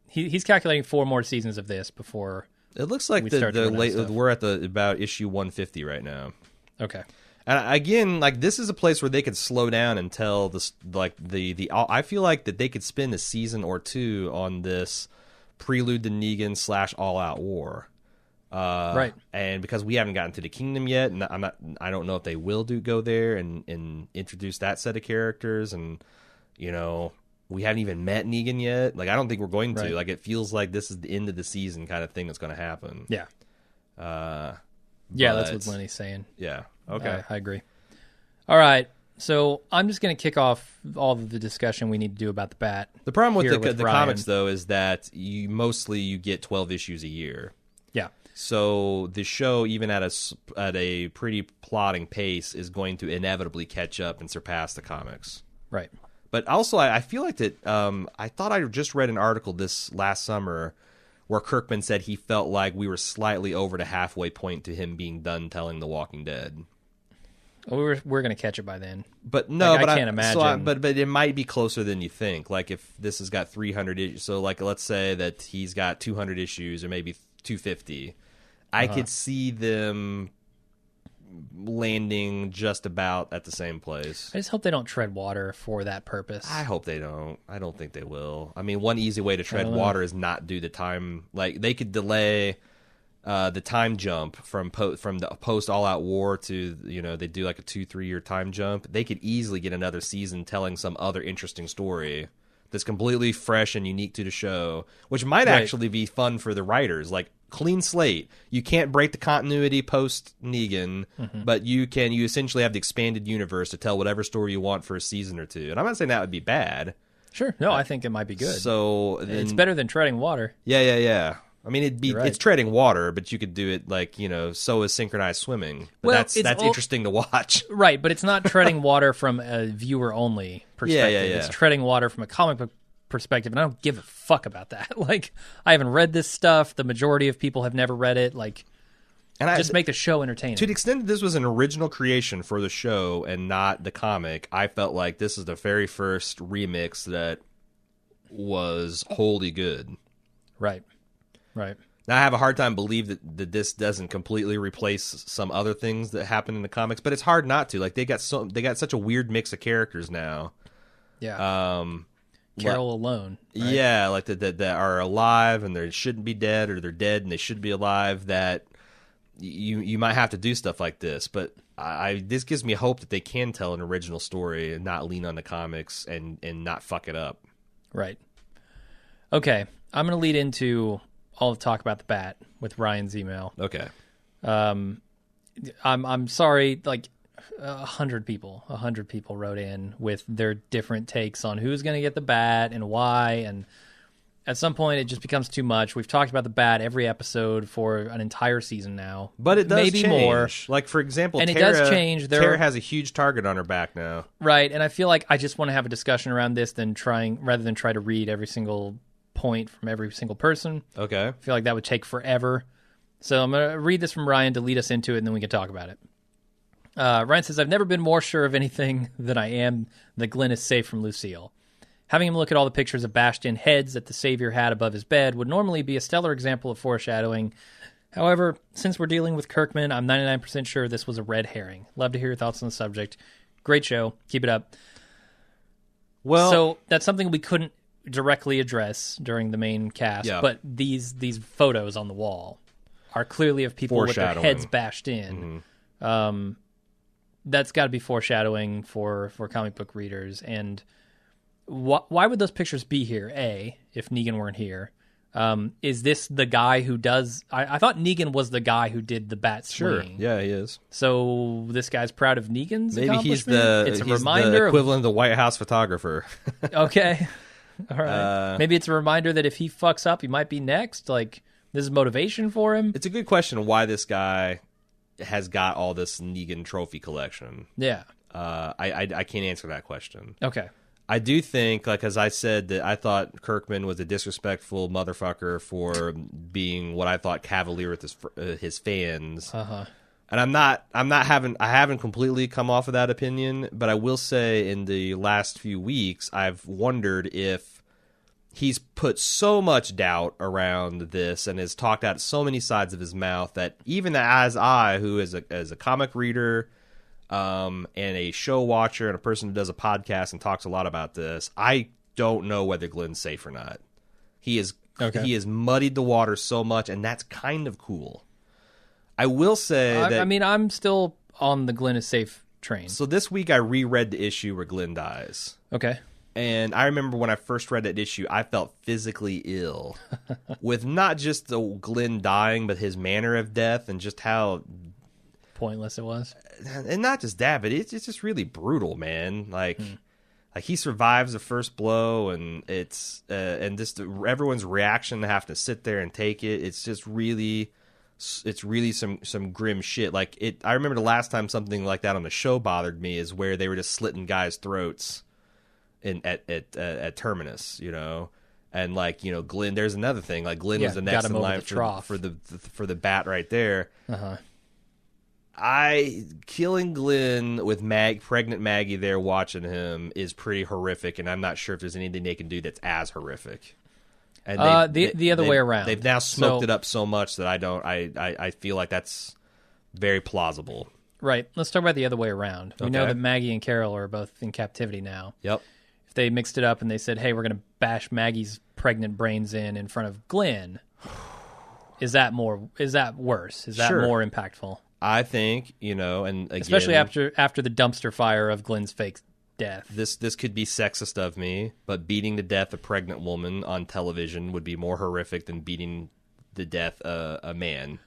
he's calculating 4 more seasons of this before It looks like we're at about issue 150 right now. Okay. And again, like this is a place where they could slow down and tell this, like the. I feel like that they could spend a season or two on this prelude to Negan / All Out War. Right. And because we haven't gotten to the Kingdom yet, and I don't know if they will go there and introduce that set of characters, and we haven't even met Negan yet. Like I don't think we're going to. Right. Like it feels like this is the end of the season kind of thing that's going to happen. Yeah. Yeah, that's what Lenny's saying. Yeah. Okay. I agree. All right. So I'm just going to kick off all of the discussion we need to do about the Bat. The problem with the comics, though, is that you get 12 issues a year. Yeah. So the show, even at a pretty plodding pace, is going to inevitably catch up and surpass the comics. Right. But also, I feel like that. I thought I just read an article this last summer where Kirkman said he felt like we were slightly over the halfway point to him being done telling The Walking Dead. Well, we're going to catch it by then. But no, I can't imagine. But it might be closer than you think. Like if this has got 300 issues, so like let's say that he's got 200 issues or maybe 250. I could see them landing just about at the same place. I just hope they don't tread water for that purpose. I hope they don't. I don't think they will. I mean, one easy way to tread water is not do the time. Like they could delay the time jump from the post All Out War to they do like a 2-3 year time jump. They could easily get another season telling some other interesting story that's completely fresh and unique to the show, which might actually be fun for the writers. Like clean slate. You can't break the continuity post Negan, but you essentially have the expanded universe to tell whatever story you want for a season or two. And I'm not saying that would be bad. Sure. No, I think it might be good. So it's better than treading water. Yeah. I mean, it's treading water, but you could do it like so is synchronized swimming. But that's interesting to watch, right? But it's not treading water from a viewer only perspective. Yeah. It's treading water from a comic book perspective, and I don't give a fuck about that. Like, I haven't read this stuff. The majority of people have never read it. Like, just make the show entertaining. To the extent that this was an original creation for the show and not the comic, I felt like this is the very first remix that was wholly good. Right. Now I have a hard time believing that this doesn't completely replace some other things that happen in the comics, but it's hard not to. Like they got such a weird mix of characters now. Yeah. Carol alone. Right? Yeah, like that are alive and they shouldn't be dead, or they're dead and they should be alive. That you might have to do stuff like this, but this gives me hope that they can tell an original story and not lean on the comics and not fuck it up. Right. Okay, I'm going to lead into all the talk about the Bat with Ryan's email. Okay. I'm sorry, like 100 people wrote in with their different takes on who's going to get the Bat and why, and at some point it just becomes too much. We've talked about the Bat every episode for an entire season now. But it does maybe change. More. Like, for example, and Tara, it does change. Tara has a huge target on her back now. Right, and I feel like I just want to have a discussion around this rather than try to read every single point from every single person. Okay. I feel like that would take forever. So I'm going to read this from Ryan to lead us into it, and then we can talk about it. Ryan says, I've never been more sure of anything than I am that Glenn is safe from Lucille. Having him look at all the pictures of bashed-in heads that the Savior had above his bed would normally be a stellar example of foreshadowing. However, since we're dealing with Kirkman, I'm 99% sure this was a red herring. Love to hear your thoughts on the subject. Great show. Keep it up. Well, so that's something we couldn't directly address during the main cast, but these photos on the wall are clearly of people with their heads bashed in. Mm-hmm. That's got to be foreshadowing for comic book readers. And why would those pictures be here? If Negan weren't here, is this the guy who does? I thought Negan was the guy who did the bat swing. Sure, yeah, he is. So this guy's proud of Negan's Maybe accomplishment? he's the equivalent of the White House photographer. Okay. All right. Maybe it's a reminder that if he fucks up, he might be next. Like, this is motivation for him. It's a good question why this guy has got all this Negan trophy collection. Yeah. I can't answer that question. Okay. I do think, like, as I said, that I thought Kirkman was a disrespectful motherfucker for being what I thought cavalier with his fans. Uh-huh. And I haven't completely come off of that opinion, but I will say in the last few weeks, I've wondered if he's put so much doubt around this and has talked out so many sides of his mouth that even as I, who is a comic reader and a show watcher and a person who does a podcast and talks a lot about this, I don't know whether Glenn's safe or not. He has muddied the water so much, and that's kind of cool. I will say that... I mean, I'm still on the Glenn is safe train. So this week I reread the issue where Glenn dies. Okay. And I remember when I first read that issue, I felt physically ill with not just the Glenn dying, but his manner of death and just how pointless it was. And not just that, but it's just really brutal, man. Like he survives the first blow, and it's and just everyone's reaction to have to sit there and take it. It's just really. It's really some grim shit. Like I remember the last time something like that on the show bothered me is where they were just slitting guys' throats at Terminus, you know, and like, you know, Glenn. There's another thing. Like Glenn was the next in line for the bat right there. Killing Glenn with pregnant Maggie there watching him is pretty horrific, and I'm not sure if there's anything they can do that's as horrific. And the other way around. They've now smoked it up so much that I feel like that's very plausible. Right. Let's talk about the other way around. We know that Maggie and Carol are both in captivity now. Yep. If they mixed it up and they said, hey, we're going to bash Maggie's pregnant brains in front of Glenn, is that worse? Is that more impactful? I think, you know, and again, especially after the dumpster fire of Glenn's fake death. This could be sexist of me, but beating to death a pregnant woman on television would be more horrific than beating to death a man.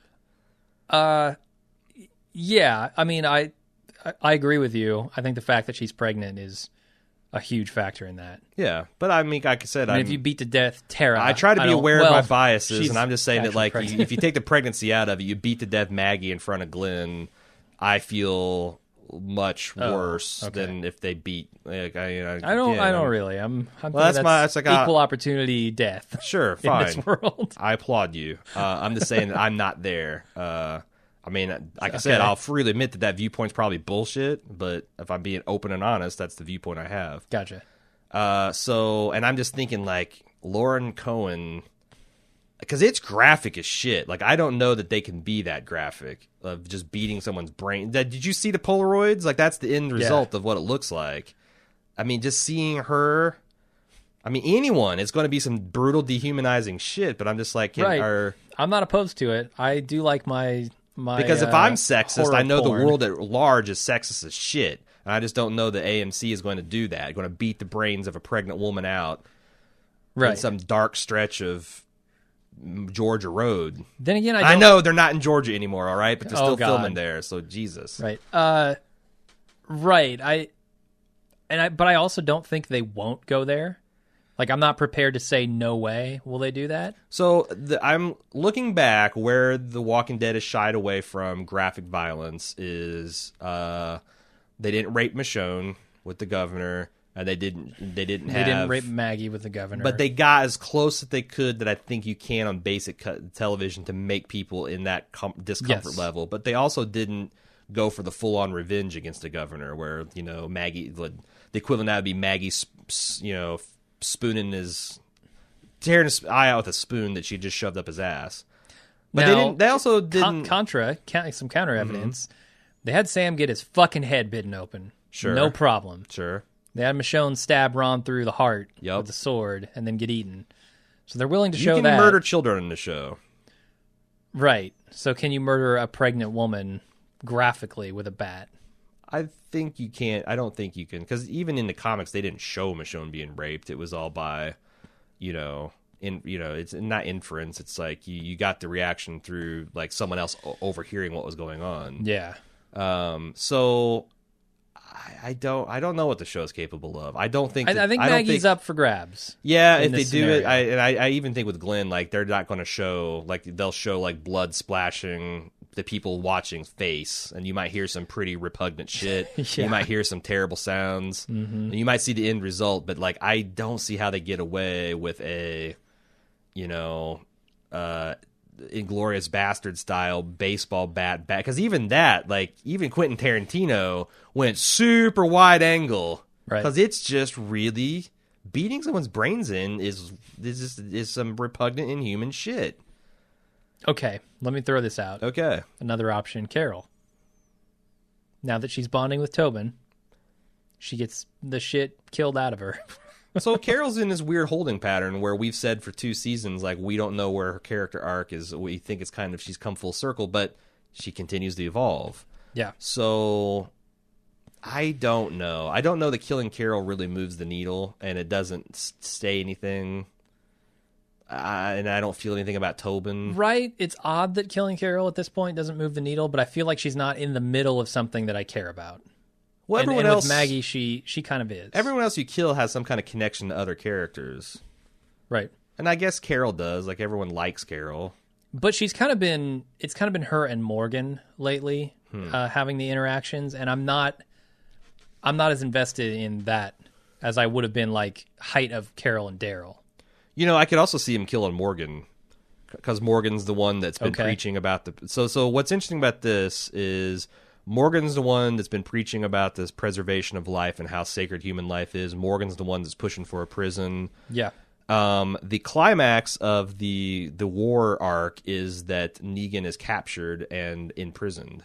Yeah. I mean, I agree with you. I think the fact that she's pregnant is a huge factor in that. Yeah, but I mean, like I said, if you beat to death Tara, I try to be aware of my biases, and I'm just saying that, like, if you take the pregnancy out of it, you beat to death Maggie in front of Glenn, I feel much worse than if they beat. Like, I don't really. I'm that's like equal opportunity death. Sure, fine. In this world, I applaud you. I'm just saying that I'm not there. I mean, like I said, I'll freely admit that viewpoint's probably bullshit. But if I'm being open and honest, that's the viewpoint I have. Gotcha. And I'm just thinking, like, Lauren Cohen, because it's graphic as shit. Like, I don't know that they can be that graphic of just beating someone's brain. Did you see the Polaroids? Like, that's the end result of what it looks like. I mean, just seeing her. I mean, anyone, it's going to be some brutal, dehumanizing shit. But I'm just like, I'm not opposed to it. I do like my because if I'm sexist, I know porn. the world at large is sexist as shit. And I just don't know that AMC is going to do that. Going to beat the brains of a pregnant woman out in some dark stretch of Georgia Road. Then again, I know they're not in Georgia anymore, all right? But they're still filming there, so Jesus. Right. Right. But I also don't think they won't go there. Like, I'm not prepared to say no way will they do that. So I'm looking back where The Walking Dead has shied away from graphic violence is they didn't rape Michonne with the governor, and they didn't rape Maggie with the governor. But they got as close as they could that I think you can on basic television to make people in that discomfort level. But they also didn't go for the full-on revenge against the governor, where, you know, Maggie, the equivalent of that would be Maggie, you know, tearing his eye out with a spoon that she just shoved up his ass. But they also didn't. Some counter evidence. They had Sam get his fucking head bitten open. Sure. No problem. Sure. They had Michonne stab Ron through the heart with the sword and then get eaten. So they're willing to show that. You can murder children in the show. Right. So can you murder a pregnant woman graphically with a bat? I think you can't. I don't think you can, because even in the comics, they didn't show Michonne being raped. It was all by, it's not inference. It's like you got the reaction through like someone else overhearing what was going on. Yeah. So I don't know what the show's capable of. I don't think. I think Maggie's up for grabs. Yeah, if they do it, I even think with Glenn, like they're not going to show they'll show like blood splashing the people watching face, and you might hear some pretty repugnant shit. You might hear some terrible sounds, and you might see the end result. But like, I don't see how they get away with a, Inglourious Bastard style baseball bat, because even Quentin Tarantino went super wide angle, right? Because it's just really beating someone's brains in is some repugnant, inhuman shit. Okay, let me throw this out. Okay. Another option, Carol. Now that she's bonding with Tobin, she gets the shit killed out of her. So Carol's in this weird holding pattern where we've said for 2 seasons, like, we don't know where her character arc is. We think it's kind of she's come full circle, but she continues to evolve. Yeah. So I don't know. I don't know that killing Carol really moves the needle, and it doesn't say anything. And I don't feel anything about Tobin. Right. It's odd that killing Carol at this point doesn't move the needle, but I feel like she's not in the middle of something that I care about. Well, everyone and else, with Maggie, she kind of is. Everyone else you kill has some kind of connection to other characters. Right. And I guess Carol does. Like, everyone likes Carol. But it's kind of been her and Morgan lately, having the interactions, and I'm not as invested in that as I would have been, like, height of Carol and Daryl. You know, I could also see him killing Morgan, because Morgan's the one that's been preaching about the... So what's interesting about this is Morgan's the one that's been preaching about this preservation of life and how sacred human life is. Morgan's the one that's pushing for a prison. Yeah. The climax of the war arc is that Negan is captured and imprisoned.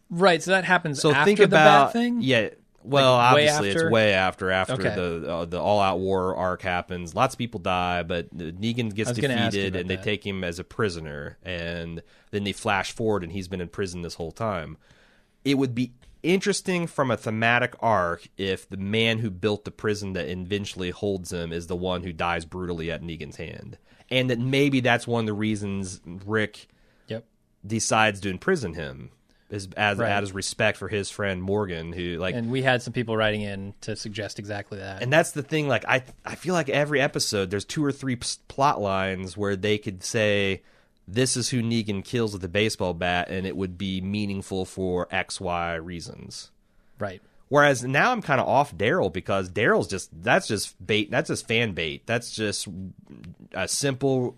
Right, so that happens after think the about, bat thing? Yeah, well, Like, obviously it's way after Okay. the all-out war arc happens. Lots of people die, but Negan gets defeated, and they take him as a prisoner, and then they flash forward, and he's been in prison this whole time. It would be interesting from a thematic arc if the man who built the prison that eventually holds him is the one who dies brutally at Negan's hand, and that maybe that's one of the reasons Rick decides to imprison him, is out of respect for his friend Morgan, who, like, and we had some people writing in to suggest exactly that. And that's the thing. Like, I feel like every episode there's 2 or 3 plot lines where they could say, this is who Negan kills with a baseball bat, and it would be meaningful for XY reasons. Right. Whereas now I'm kind of off Daryl, because Daryl's that's just bait. That's just fan bait. That's just a simple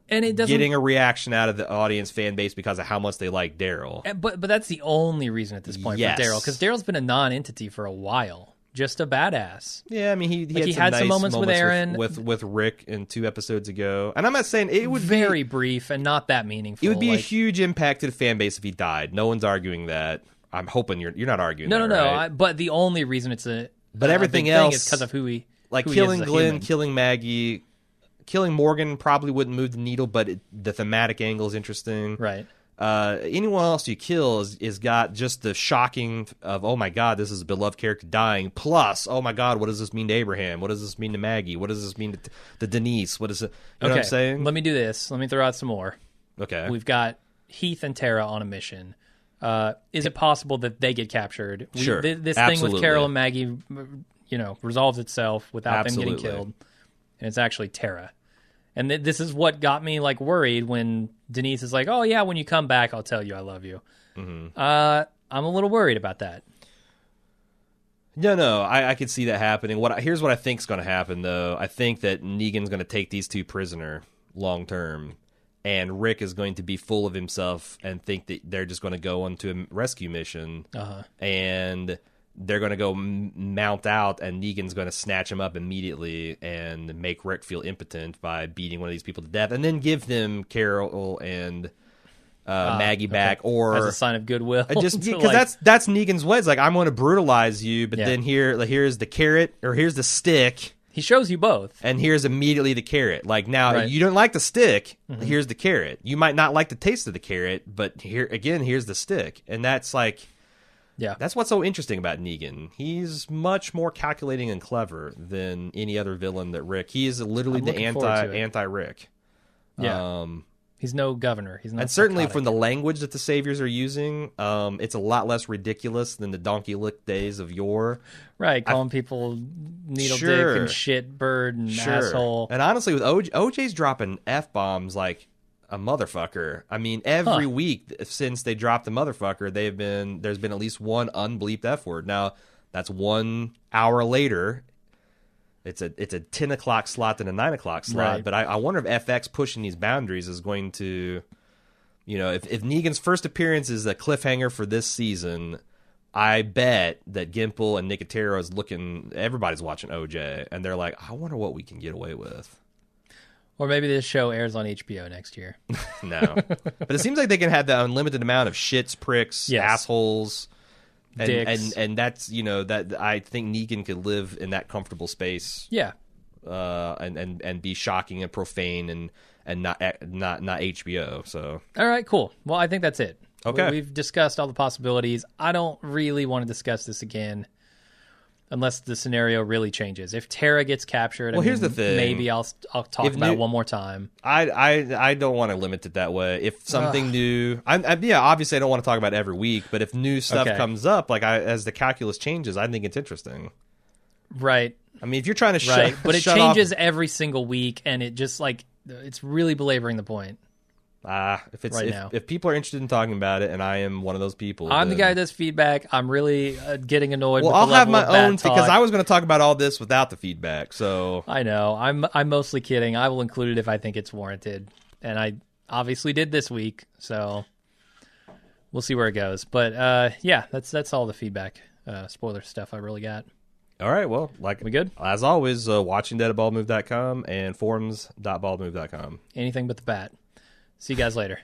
and it doesn't, getting a reaction out of the audience fan base because of how much they like Daryl. But that's the only reason at this point for Daryl, because Daryl's been a non-entity for a while. Just a badass. Yeah, I mean, he had some nice moments with Aaron, with Rick in 2 episodes ago, and I'm not saying it would very brief and not that meaningful. It would be a huge impact to the fan base if he died. No one's arguing that. I'm hoping you're not arguing. No, right? But the only reason it's everything else is because of who he killing Glenn, killing Maggie, killing Morgan probably wouldn't move the needle, but the thematic angle is interesting. Right. Anyone else you kill is got just the shocking of, oh my god, this is a beloved character dying, plus, oh my god, what does this mean to Abraham? What does this mean to Maggie? What does this mean to Denise? What is it? You know what I'm saying? Let me do this. Let me throw out some more. Okay. We've got Heath and Tara on a mission. Is it possible that they get captured? Sure. This Absolutely. thing with Carol and Maggie, resolves itself without them getting killed. And it's actually Tara. And this is what got me, like, worried when Denise is like, oh, yeah, when you come back, I'll tell you I love you. Mm-hmm. I'm a little worried about that. No, I could see that happening. Here's what I think is going to happen, though. I think that Negan's going to take these 2 prisoner long term, and Rick is going to be full of himself and think that they're just going to go onto a rescue mission, and they're going to go mount out, and Negan's going to snatch him up immediately and make Rick feel impotent by beating one of these people to death, and then give them Carol and Maggie back, or as a sign of goodwill. Just because that's Negan's way. It's like, I'm going to brutalize you, but then here's the carrot, or here's the stick. He shows you both, and here's immediately the carrot. Like, now you don't like the stick. Mm-hmm. Here's the carrot. You might not like the taste of the carrot, but here's the stick, and that's like. Yeah, that's what's so interesting about Negan. He's much more calculating and clever than any other villain that Rick. He is literally the anti-Rick. Yeah, he's no governor. He's not. And certainly from the language that the Saviors are using, it's a lot less ridiculous than the donkey lick days of yore. Right, calling people needle dick and shit bird and asshole. And honestly, with OJ's dropping F-bombs like a motherfucker. I mean, every week since they dropped the motherfucker, there's been at least one unbleeped F word. Now, that's 1 hour later. It's a 10 o'clock slot than a 9 o'clock slot. Right. But I wonder if FX pushing these boundaries is going to, if Negan's first appearance is a cliffhanger for this season, I bet that Gimple and Nicotero is looking. Everybody's watching OJ, and they're like, I wonder what we can get away with. Or maybe this show airs on HBO next year. No, but it seems like they can have the unlimited amount of shits, pricks, assholes, dicks, and that's that I think Negan could live in that comfortable space. Yeah, and be shocking and profane and not HBO. So all right, cool. Well, I think that's it. Okay. We've discussed all the possibilities. I don't really want to discuss this again unless the scenario really changes. If Tara gets captured, here's the thing. Maybe I'll talk about it one more time. I don't want to limit it that way. If something new, obviously I don't want to talk about it every week, but if new stuff comes up, as the calculus changes, I think it's interesting. Right. I mean, if you're trying to but it changes every single week, and it just it's really belaboring the point. If people are interested in talking about it, and I am one of those people, I'm the guy that does feedback. I'm really getting annoyed. Well, with I'll the have level my of own bad talk. because I was going to talk about all this without the feedback. So I know I'm mostly kidding. I will include it if I think it's warranted, and I obviously did this week. So we'll see where it goes. But that's all the feedback, spoiler stuff I really got. All right, well, we good? As always, watchingdead@baldmove.com and forums.baldmove.com. Anything but the bat. See you guys later.